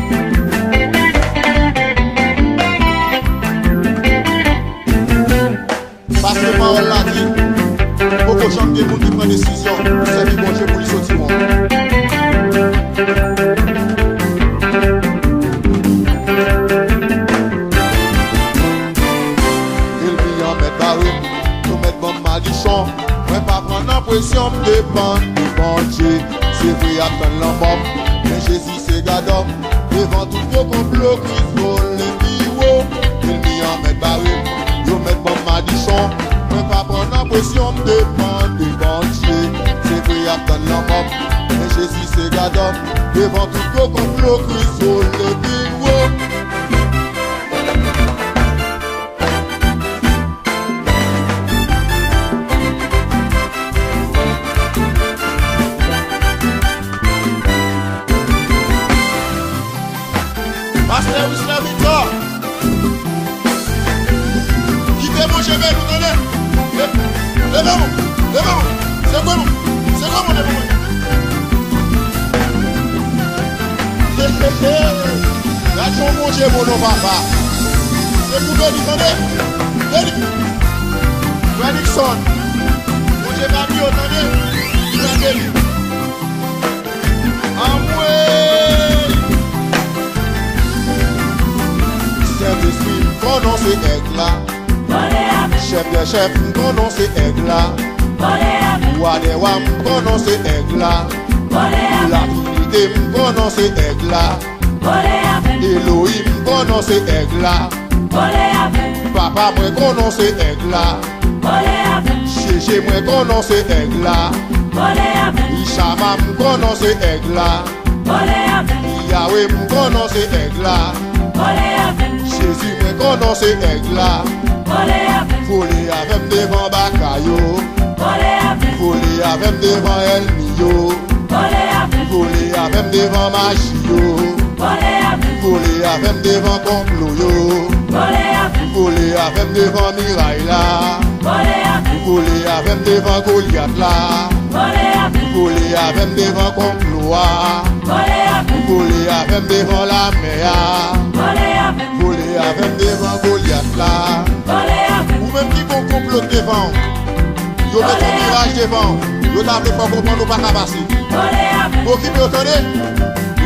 Parce que parole l'a dit, beaucoup de gens qui prennent des décisions, c'est du bon Dieu pour les sortir monde. Il vient mettre barré, nous mettre bon maldition. Moi pas prendre l'impression de dépendre du bon Dieu. C'est vrai à prendre l'homme, mais Jésus c'est gadon. Devant tout vos complots, Christ vole les bureaux. Il vient mettre barré, nous mettre bon maldition. Moi pas prendre l'impression de dépendre du bon Dieu. C'est vrai à prendre l'homme, mais Jésus c'est gadon. Devant tout vos complots, Christ vole les bureaux. Pasteur Wisla Victor, qui fait mon chemin, vous donnez. Levez-vous, levez-vous. C'est quoi mon levez-vous. Là, son mon Dieu, mon nom, papa. C'est pour vous, attendez. Fredrickson, mon Dieu, va mieux, attendez. Attendez. Saint-Esprit, prononce aigle. Chef de chef, prononce aigle. Roi des rois, prononce aigle. La Trinité, prononce aigle. Elohim, prononce aigle. Papa, moi, prononce aigle. Chéché, moi, prononce aigle. Ishama, prononce aigle. Yahweh, prononce aigle. Jésus me connaisse aigle. Folie avec devant Bakayo. Folie avec devant Elmio. Folie avec devant Machio. Folie avec devant Comployo. Folie avec devant Miraila. Folie avec devant Goliath là. Folie avec devant Comploa. Folie avec devant la mer. Voler avec devant Goliath là. Ou même qui vont complot devant. Yo met ton mirage devant. Yo t'a fait pas comprendre ou pas qu'à passer. Pour qui peut attendre,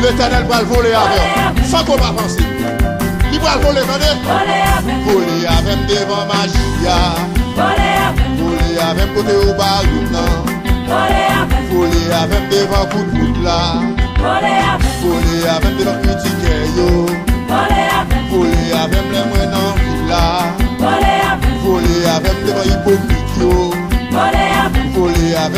l'Éternel va le voler avec. Sans qu'on va penser. Il va le voler, attendez. Voler avec devant Magia. Voler avec côté au barouna. Voler avec devant coup de foot là. Voler avec devant critique yo. Voler avec les moines en villa. Voler avec devant hypocrite yo. Voler avec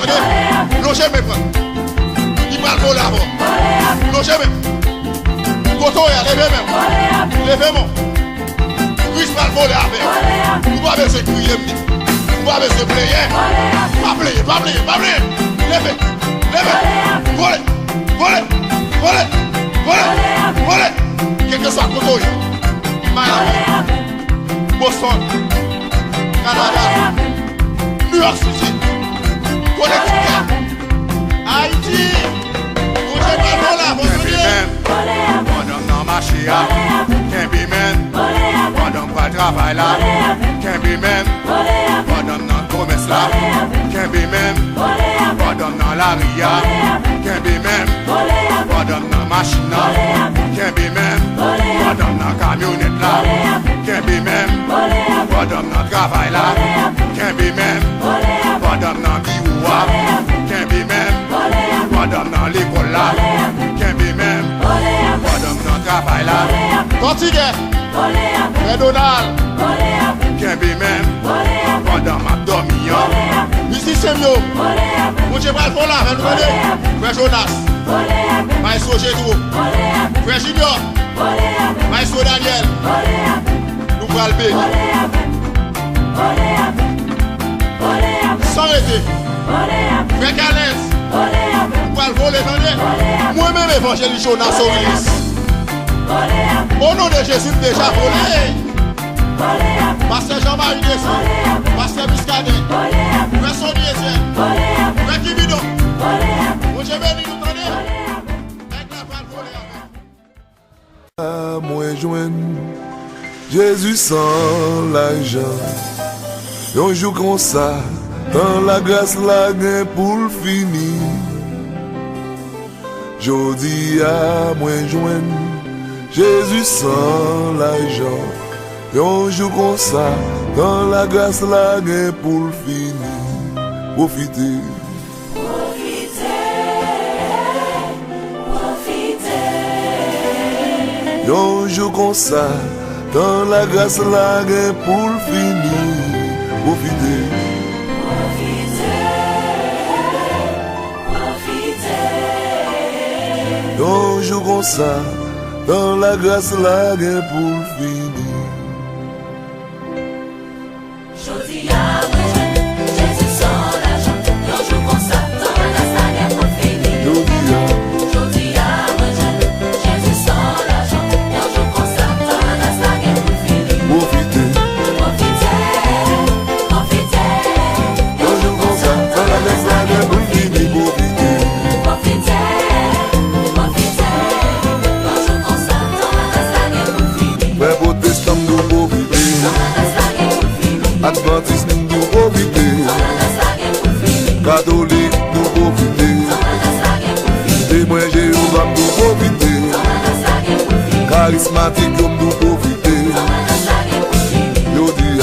attendez. Logez mes frères. Il va le voler avant. Logez même. Koto ya, levez même. Levez moi. Puis pas le voler avec. Vous pas besoin de crier. Vous pas besoin de player. Pas player, pas player, pas player. Levez. Levez. Volez. Volez. Volez. Volez. Volez. Quel que soit Koto ya. Miami. Boston. Canada. New York City. Connecticut. Haïti. Vous êtes pas là, vous êtes Madame dans ma chia, can't be man. Madame va travailler là, can't be man. Madame dans le commerce là, can't be man. Madame dans la ria, can't be man. Madame dans machine là, can't be man. Madame dans camionnette là, can't be man. Madame dans travail là, can't be man. Madame dans bureau là, can't be man. Madame dans l'école là, can't be man. Madame dans travail là, Tontigue. Redonald. can't be man. Madame a dormi. Musicien yo. Mon Dieu va le faire là, vous entendez? Frère Jonas. Maestro Gédou. Frère Junior. Maestro Daniel. Nous allons le bénir. Sans arrêter. Frère Calès. Nous allons le voler, attendez. Moi-même, évangile Jonas Orilis. Au nom de Jésus, déjà volé. Pasteur Jean-Marie Dessy. Pasteur Biscadet. Frère Sonny Etienne. Frère Kibido. Mon Dieu béni, nous attendez. Avec la balle volée avec. Moi joindre Jésus sans l'argent. Un jour comme ça, dans la grâce la gain pour le finir. Jodi à moi joindre Jésus sans l'argent. Un jour comme ça, dans la grâce la gain pour le finir. Profitez. Un jour comme ça, dans la grâce la gain pour le finir. Profitez. Un jour comme ça, dans la grâce la gain pour le finir. Jodi à moi, Jésus sans l'argent. Un jour comme ça, dans la saga pour finir. Jodi à moi, Jésus sans l'argent. Un jour comme ça, dans la saga pour finir. Profitez. Un jour comme ça, dans la grâce la gain pour le finir. Profitez. Mais protestant nous profiter. Adventiste nous profiter. Catholique nous profiter. Témoin Jéhovah nous profiter. Charismatique nous profiter. Jodi à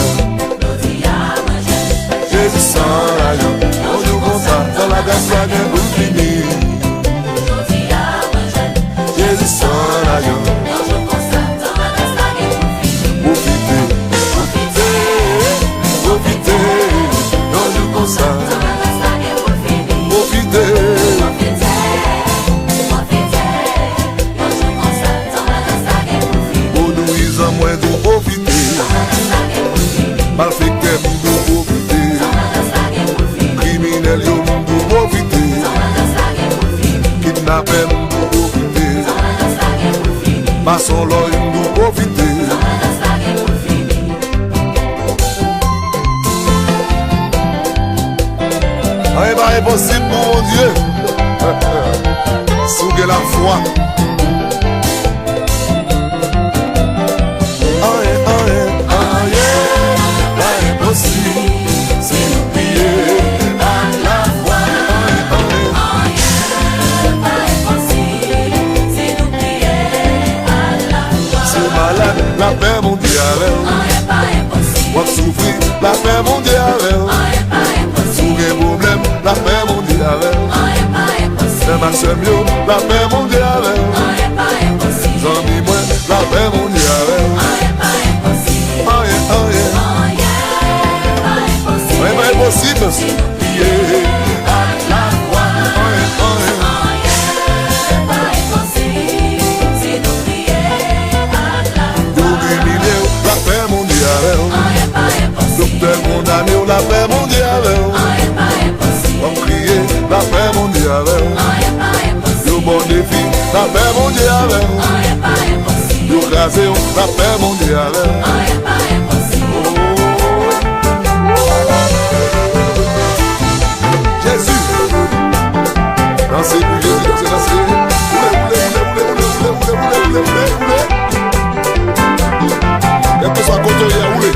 Jésus sans l'argent. Un jour comme ça, dans la grâce la gain pour finir. Jésus sans l'argent. Profitez. Profitez. Un jour comme ça. Profitez. Pour nous, ils ont moins de profiter. Malfaiteur, nous profiter. Criminel, nous profiter. Kidnappeur, nous profiter. Maçon, l'œil, nous profiter. Rien n'est impossible pour mon Dieu. Souguez la foi. Rien pas impossible. Si nous prions à la foi. C'est malade, la paix mondiale. Moi souffrir, la paix mondiale. Souguez problème, la paix mondiale. C'est ma soeur, la paix mondiale. Zami moi, la paix mondiale. Rien pas impossible. Yeah. Proclamer la paix mondiale avec vous. On crie la paix mondiale avec vous. Le bon défi, la paix mondiale avec vous. Le crasé, la paix mondiale avec vous. Jésus, dansez pour Jésus, dansez. Quel que soit le côté, roulez.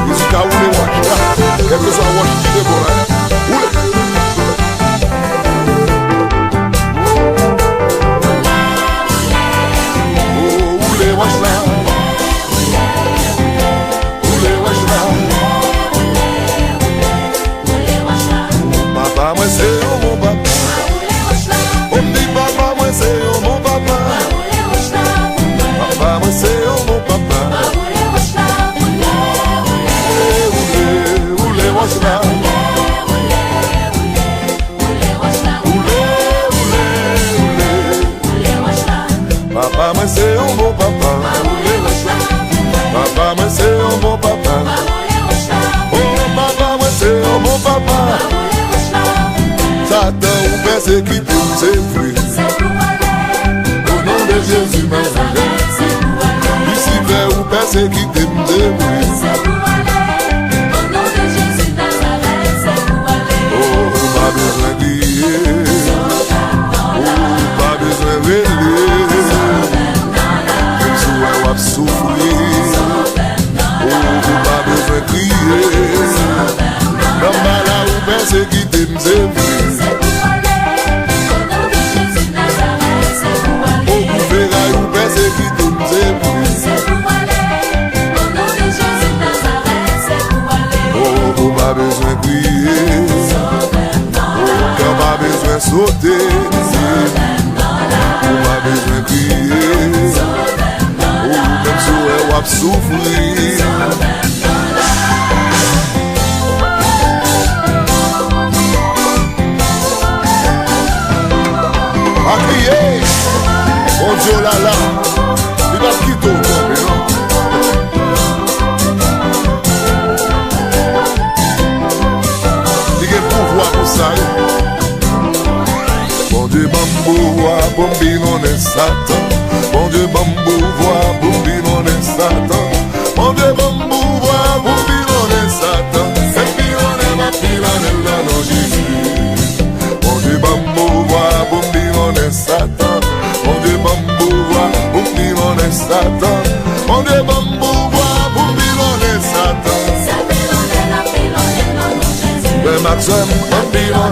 Musique à rouler, quel que soit le watch qui est bon, roulez. Roulez, watch là. Roulez, watch là. Papa, moi c'est mon papa. On dit papa, moi c'est mon papa. Papa, moi c'est mon papa. Roulez, watch là. Papa, moi c'est un bon papa. Papa, moi c'est un bon papa. Oh, papa, moi c'est un bon papa. Satan ou persécuté ou c'est fruit. Au nom de Jésus, ma Lucifer ou persécuté ou c'est fruit. Oh, pas besoin de crier. Oh, pas besoin de rêver. Souffrir, oh, pas besoin de crier. Dans ma la ou persécuté m'sévir. Oh, vous ferraille ou persécuté m'sévir. Oh, pas besoin de crier. Oh, quand pas besoin de sauter. Oh, pas besoin de crier. Même si on va souffrir. A crier, mon Dieu là là, il va quitter au monde, non? Il y a pouvoir pour ça. Mon Dieu, bambou, bombi, non est Satan. Mon Dieu, bambou, bombi, non est Satan. Mon Dieu, bambou, bombi, non est Satan. C'est pilon, ma pilon, là, non, Jésus. Mon Dieu, bambou, bombi, non est Satan. Mon Dieu, bambou, bombi, non est Satan. Mon Dieu, bambou, bombi, non est Satan. Le Maxime, un pilon,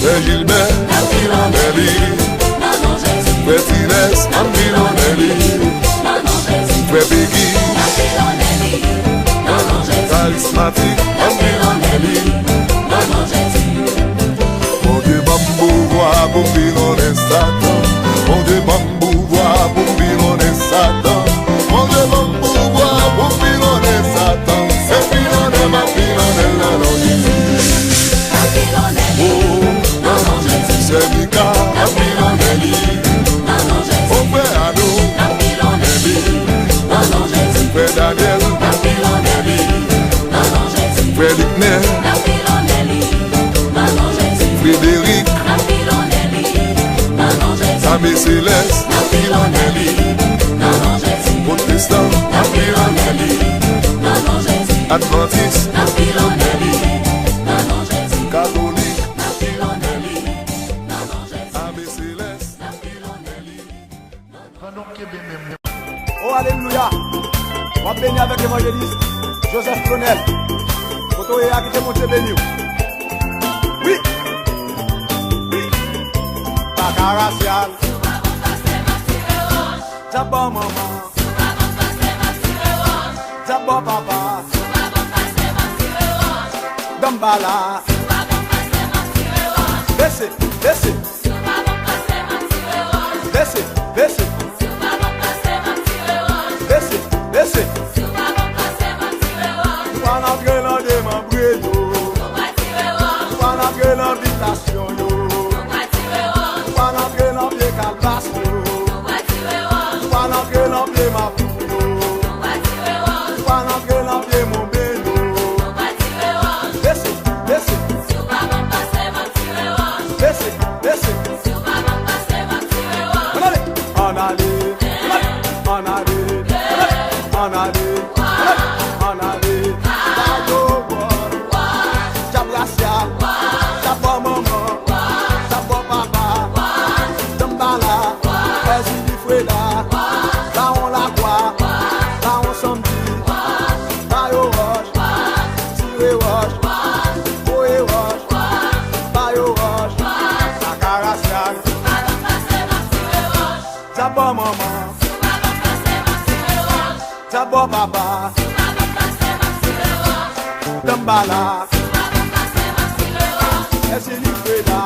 le Gilbert, un pilon, Frère Tines, un pilonelli. Frère Biggie, charismatique, un pilonelli. Mon Dieu, bambou, voix, pour pilonner Satan. Mon Dieu, bambou, voix, pour pilonner Satan. Mon Dieu, bambou, voix, pour pilonner Satan. C'est pilonner, ma pilonner, là, non, Jésus. Oh, c'est Mika, un pilonelli. Frère Daniel, Frère Ligner, Frédéric, Samé Céleste, Protestant, Adventiste, Catholique, Samé Céleste. Oh, alléluia. On va bénir avec l'évangéliste Joseph Clonel. Photo est à qui mon Dieu béni. Oui. Oui. Takaracial. D'abord maman. D'abord papa. Dambala. Baissez, baissez. Baissez, baissez. Baissez, baissez. Tu vas entrer dans des membres, tu vas entrer dans l'habitation, tu vas entrer dans les calbasses, tu vas entrer dans les mapous. D'abord papa, Dambala, est-ce qu'il fait là?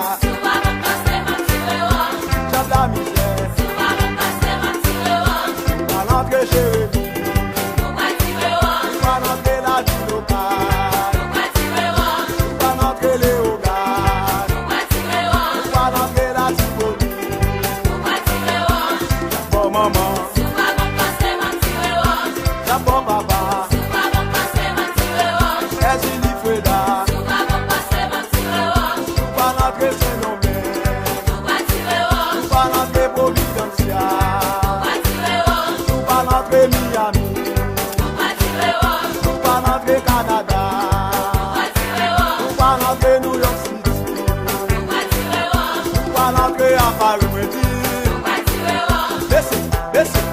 J'aime la misère, pas l'entrée chérie, pas l'entrée la vie locale, pas l'entrée Léogane, pas l'entrée la Tivoli, d'abord maman. D'abord papa, est-ce qu'il fait là? Pas l'entrée Saint-Nommé, pas l'entrée Providencia, pas l'entrée Miami, pas l'entrée Canada, pas l'entrée New York City, pas l'entrée à Paris. Baissez, baissez.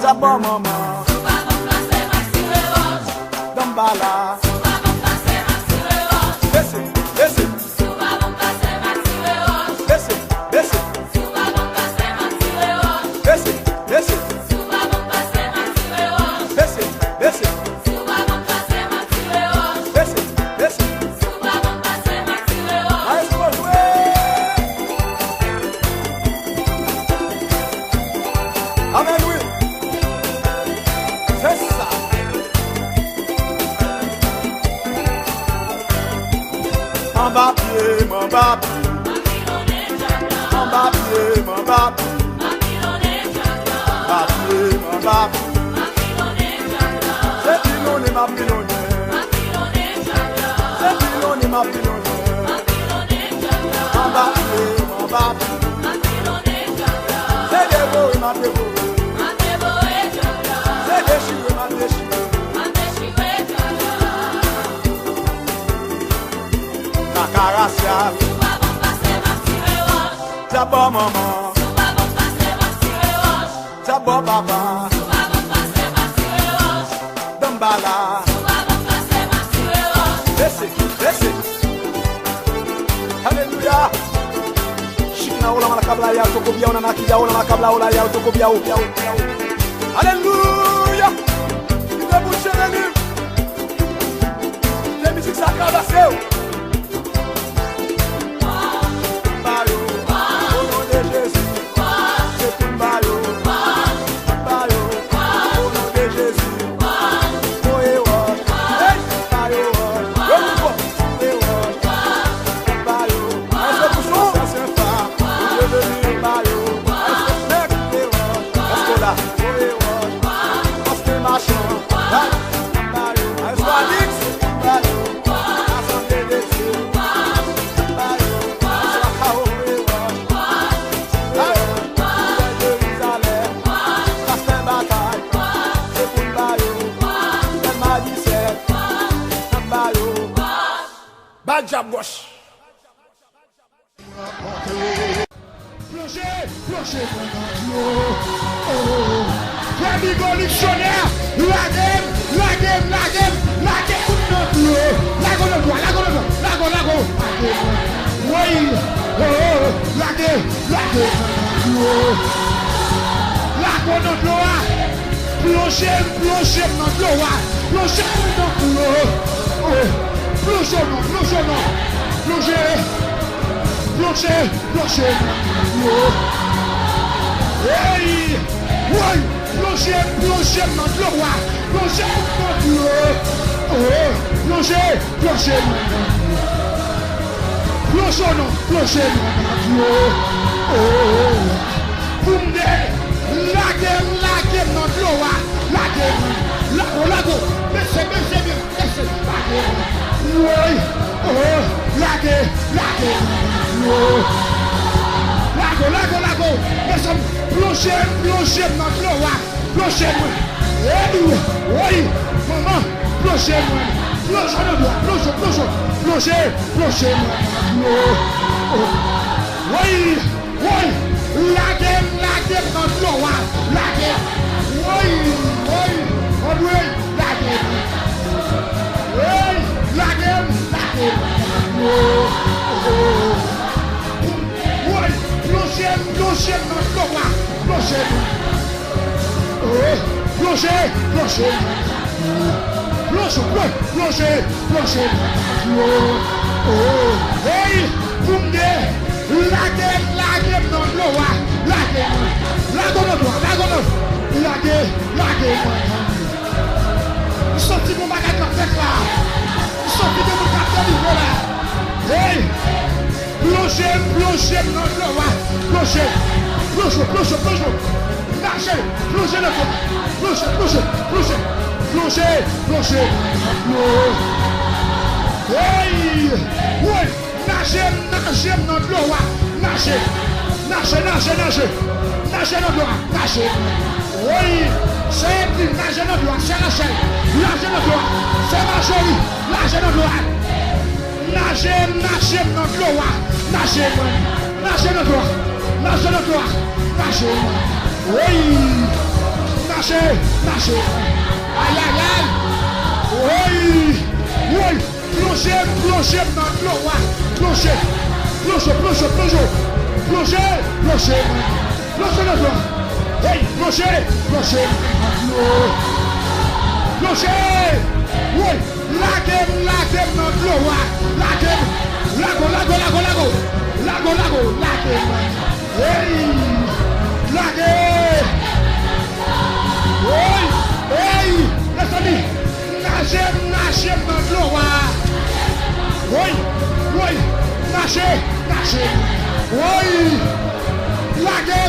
D'abord maman, Dambala, baissez, baissez, baissez, baissez, baissez, baissez, baissez, baissez, baissez, baissez. Amen, oui. C'est ça. Mbappé, Mbappé. Mbappé, Mbappé. Mbappé, Mbappé. C'est pilonné, ma pilonné. C'est pilonné, ma pilonné. Mbappé, Mbappé. C'est dévoré, ma dévoré. C'est déchiré, ma déchiré. La caracia. D'abord maman. D'abord papa. Dambala. Laissez, laissez. Alléluia. Alléluia. Il va boucher les livres. Les musiques sacrées. Bayo, au nom de Jésus. C'est tout Bayo. Bayo, au nom de Jésus. Oye wash. Bayo wash. Oye wash. Bayo. Est-ce que vous ça c'est un phare? Bayo. Est-ce que là? Oye wash. Est-ce que machin? Bayo. Est-ce que Alix? Bayo. Assemblée des cieux. Bad job, gauche. Plongez, plongez dans l'eau. Amigo dictionnaire, la game, la game, la game, la game dans l'eau. Lago le doigt, lago le doigt, lago, lago. Oui, oh, la game dans l'eau. Lago dans l'eau. Plongez, plongez dans l'eau. Plongez dans l'eau. Plongez, non, plongez, non. Plongez, plongez, plongez dans l'eau. Hey, oui, plongez, plongez dans l'eau. Plongez dans l'eau. Plongez, plongez dans l'eau. Plongez, non, plongez dans l'eau. Boum, la game dans l'eau. La game Lago. Nous sommes plongés dans l'eau. Plongez-moi. Oui, maman, plongez-moi. Plongez dans l'eau. Plongez-moi. Oui. Laguez dans l'eau. Laguez. Oui. On doit laguer. Oui, laguez. Oui, plongez dans l'eau. Plongez. Hey, Bunde, laguez dans l'eau. Laguez. Sortez mon bagage dans tête là. Sortez de mon café niveau là. Hey, plongez dans l'eau. Plongez. Marchez, plongez le fond. Plongez. Hey, oui, nagez dans l'eau. Nagez dans l'eau. Oui, c'est plus nager dans l'eau. C'est Rachel. Nagez dans l'eau. C'est ma jolie. Nagez dans l'eau. Nagez dans l'eau. Nagez dans l'eau. Oui, nagez. Aïe. Oui, plongez dans l'eau. Plongez dans l'eau. Hey, plongez. Oui, laguez dans l'eau. Lago. Hey, laguez. Hey, les amis, nagez dans l'eau. Oui, nagez. Oui, laguez.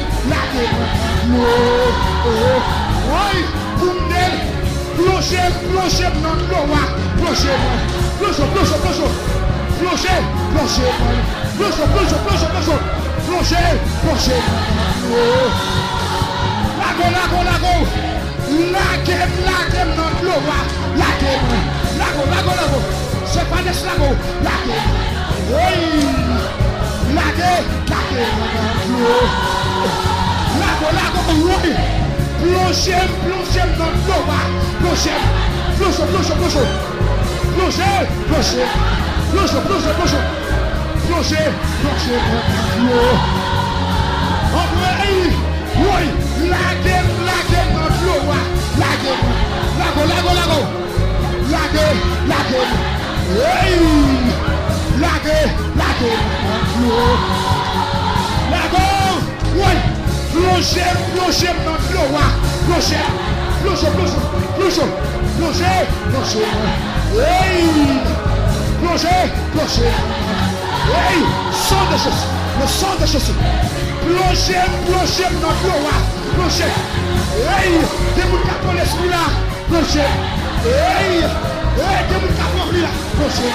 Oui, Bunde, plongez dans l'eau. Plongez. Lago. Laguez dans l'eau. Lago. C'est pas des lago. Laguez. Oui. Laguez. Lago. Oui. Plongez dans l'eau. Plongez. Oui, laguez dans l'eau. Lago. Hey, laguez Lago. Oui, plongez dans l'eau. Plongez. Hey, plongez. Hey, le sang de Jésus. Plongez dans l'eau. Plongez. Hey, des moules qui ont l'esprit là. Plongez. Hey, des moules qui ont l'esprit là. Plongez.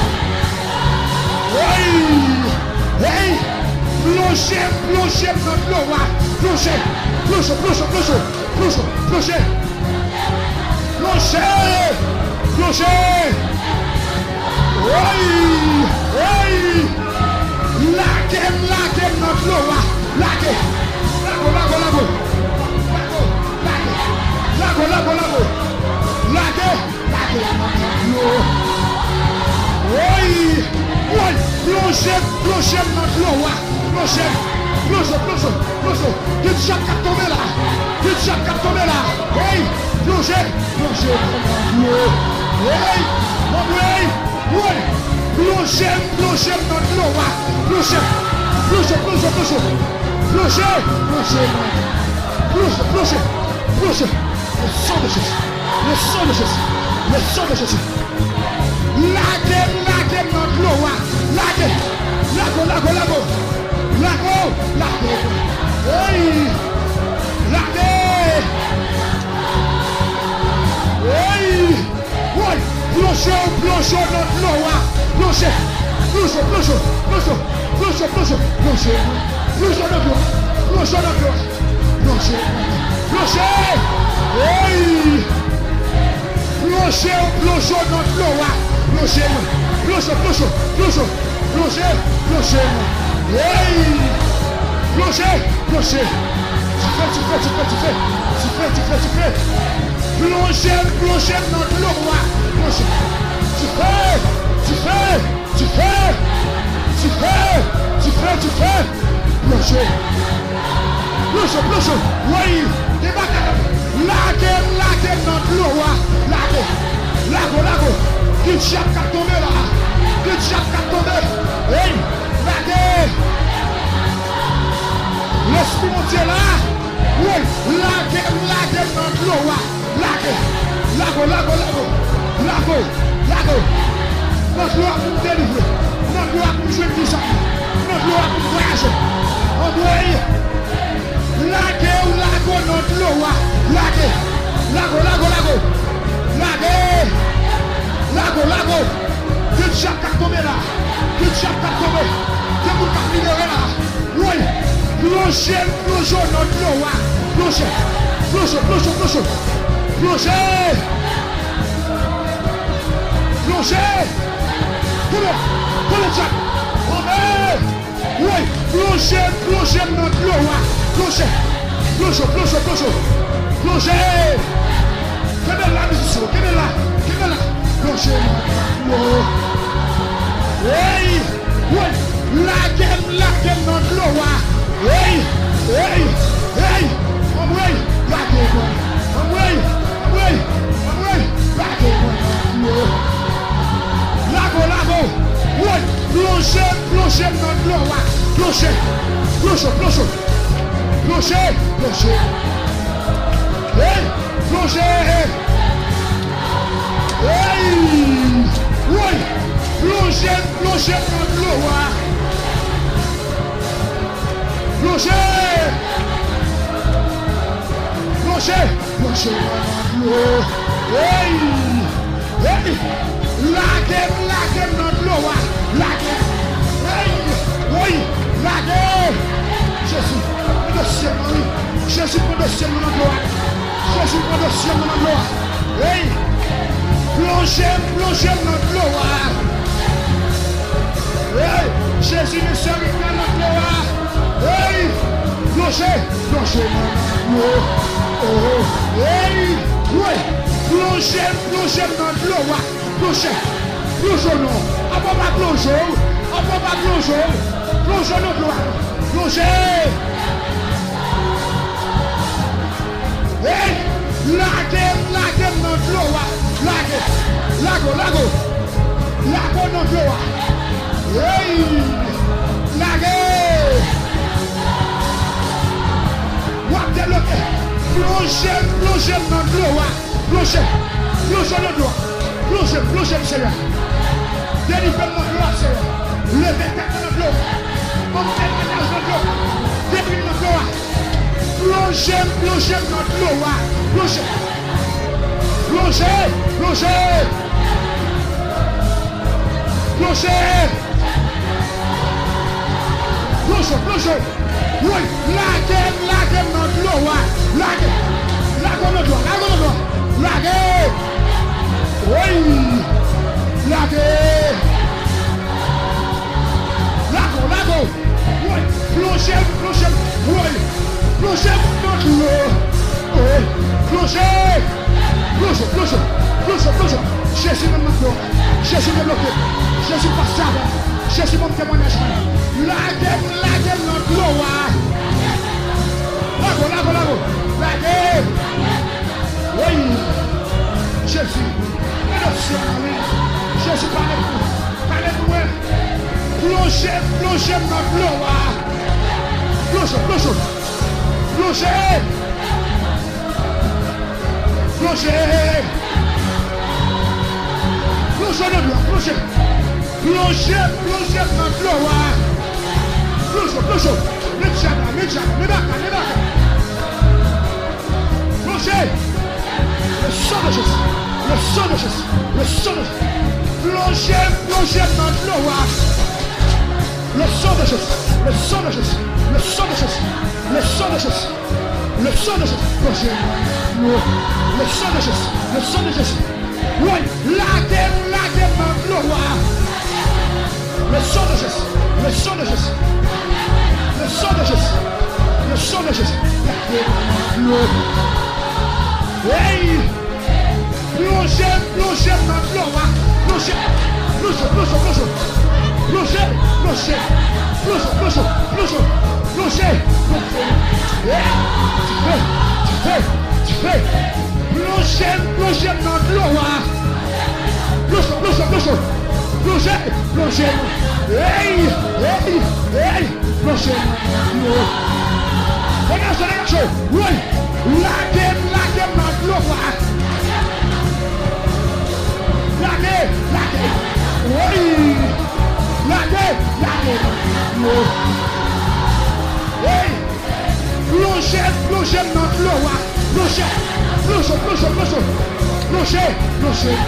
Hey, plongez dans l'eau. Plongez. Hey, laguez dans l'eau. Lago. Oui, plongez dans l'eau. Plongez. Il y a du chat qui a tombé là. Oui, plongez. Oui, plongez dans l'eau. Plongez. Le sang de Jésus. Laguez dans l'eau. Lago. Oui, laguez. Oui, plongez dans l'eau. Plongez. Plonge, plonge, plonge, plonge, plonge, plonge. Plonge dans gloire. Plonge dans gloire. Plonge. Plonge. Oui. Plonge, plonge dans gloire. Plonge. Plonge, plonge, plonge. Plonge, plonge. Oui. Plonge, plonge. Tu fais. Plongez dans le roi. Tu fais. Plongez. Oui. Laguez dans le roi. Lago. Qu'il chape qu'à tomber là. Oui. Laguez. L'esprit mon Dieu là. Oui, laguez dans l'eau. Lago. Notre loi pour nous délivrer. Notre loi pour nous jouer des gens. Notre loi pour nous voyager. On doit lago dans l'eau. Lago. Que chaque a tombé là. Que vous parlez là. Oui. Plongez dans l'eau. Plongez. Comment ça? Oui, plongez dans l'eau. Plongez. Quelle est la mission? Plongez dans l'eau. Oui, laguez dans l'eau. Oui. Lago. Oui, plongez dans l'eau. Plongez. Plongez. Oui, plongez dans l'eau. Plongez dans l'eau. Laguez dans l'eau. Oui, laguez. Jésus prend le ciel dans la gloire. Oui. Plongez dans l'eau. Oui. Jésus ne se met dans la gloire. Oui. Plongez dans l'eau. Oui. Plongez dans l'eau. Plongez non. On peut pas plonger. Plongez dans l'eau. Plongez. Laguez dans l'eau. Lago dans l'eau. Laguez. Plongez dans l'eau. Plongez, Seigneur. Délivrez-moi de l'eau, Seigneur. Levez tête dans l'eau. Montez dans l'eau. Délivrez-moi de l'eau. Plongez dans l'eau. Plongez. Oui, laguez dans l'eau. Lago dans l'eau. Laguez. Oui. Laguez. Lago. Oui. Plongez. Oui. Plongez dans l'eau. Plongez. Jésus me bloque. Jésus me bloque. Jésus passe avant. Jésus mon témoignage. Laguez dans l'eau. Lago. Laguez. Oui. Jésus. Jésus parlez-moi. Plongez dans l'eau. Plongez. Plongez dans l'eau. Plongez. Plongez. Le sang de Jésus. Le sang de Jésus. Le sang de Jésus. Plongez dans l'eau. Le sang de Jésus. Le sang de Jésus. Le sang de Jésus. Le sang de Jésus. Le sang de Jésus. Plongez. Le sang de Jésus. Le sang de Jésus. Oui. Laguez dans l'eau. Le sang de Jésus. Le sang de Jésus. Le sang de Jésus. Le sang de Jésus. Hey! Plongez dans l'eau. Plongez. Tu fais. Plongez dans l'eau. Plongez. Hey! Plongez. Regarde. Oui. Laguez dans l'eau. Laguez. Oui. Laguez. Hey. Plongez dans l'eau. Plongez.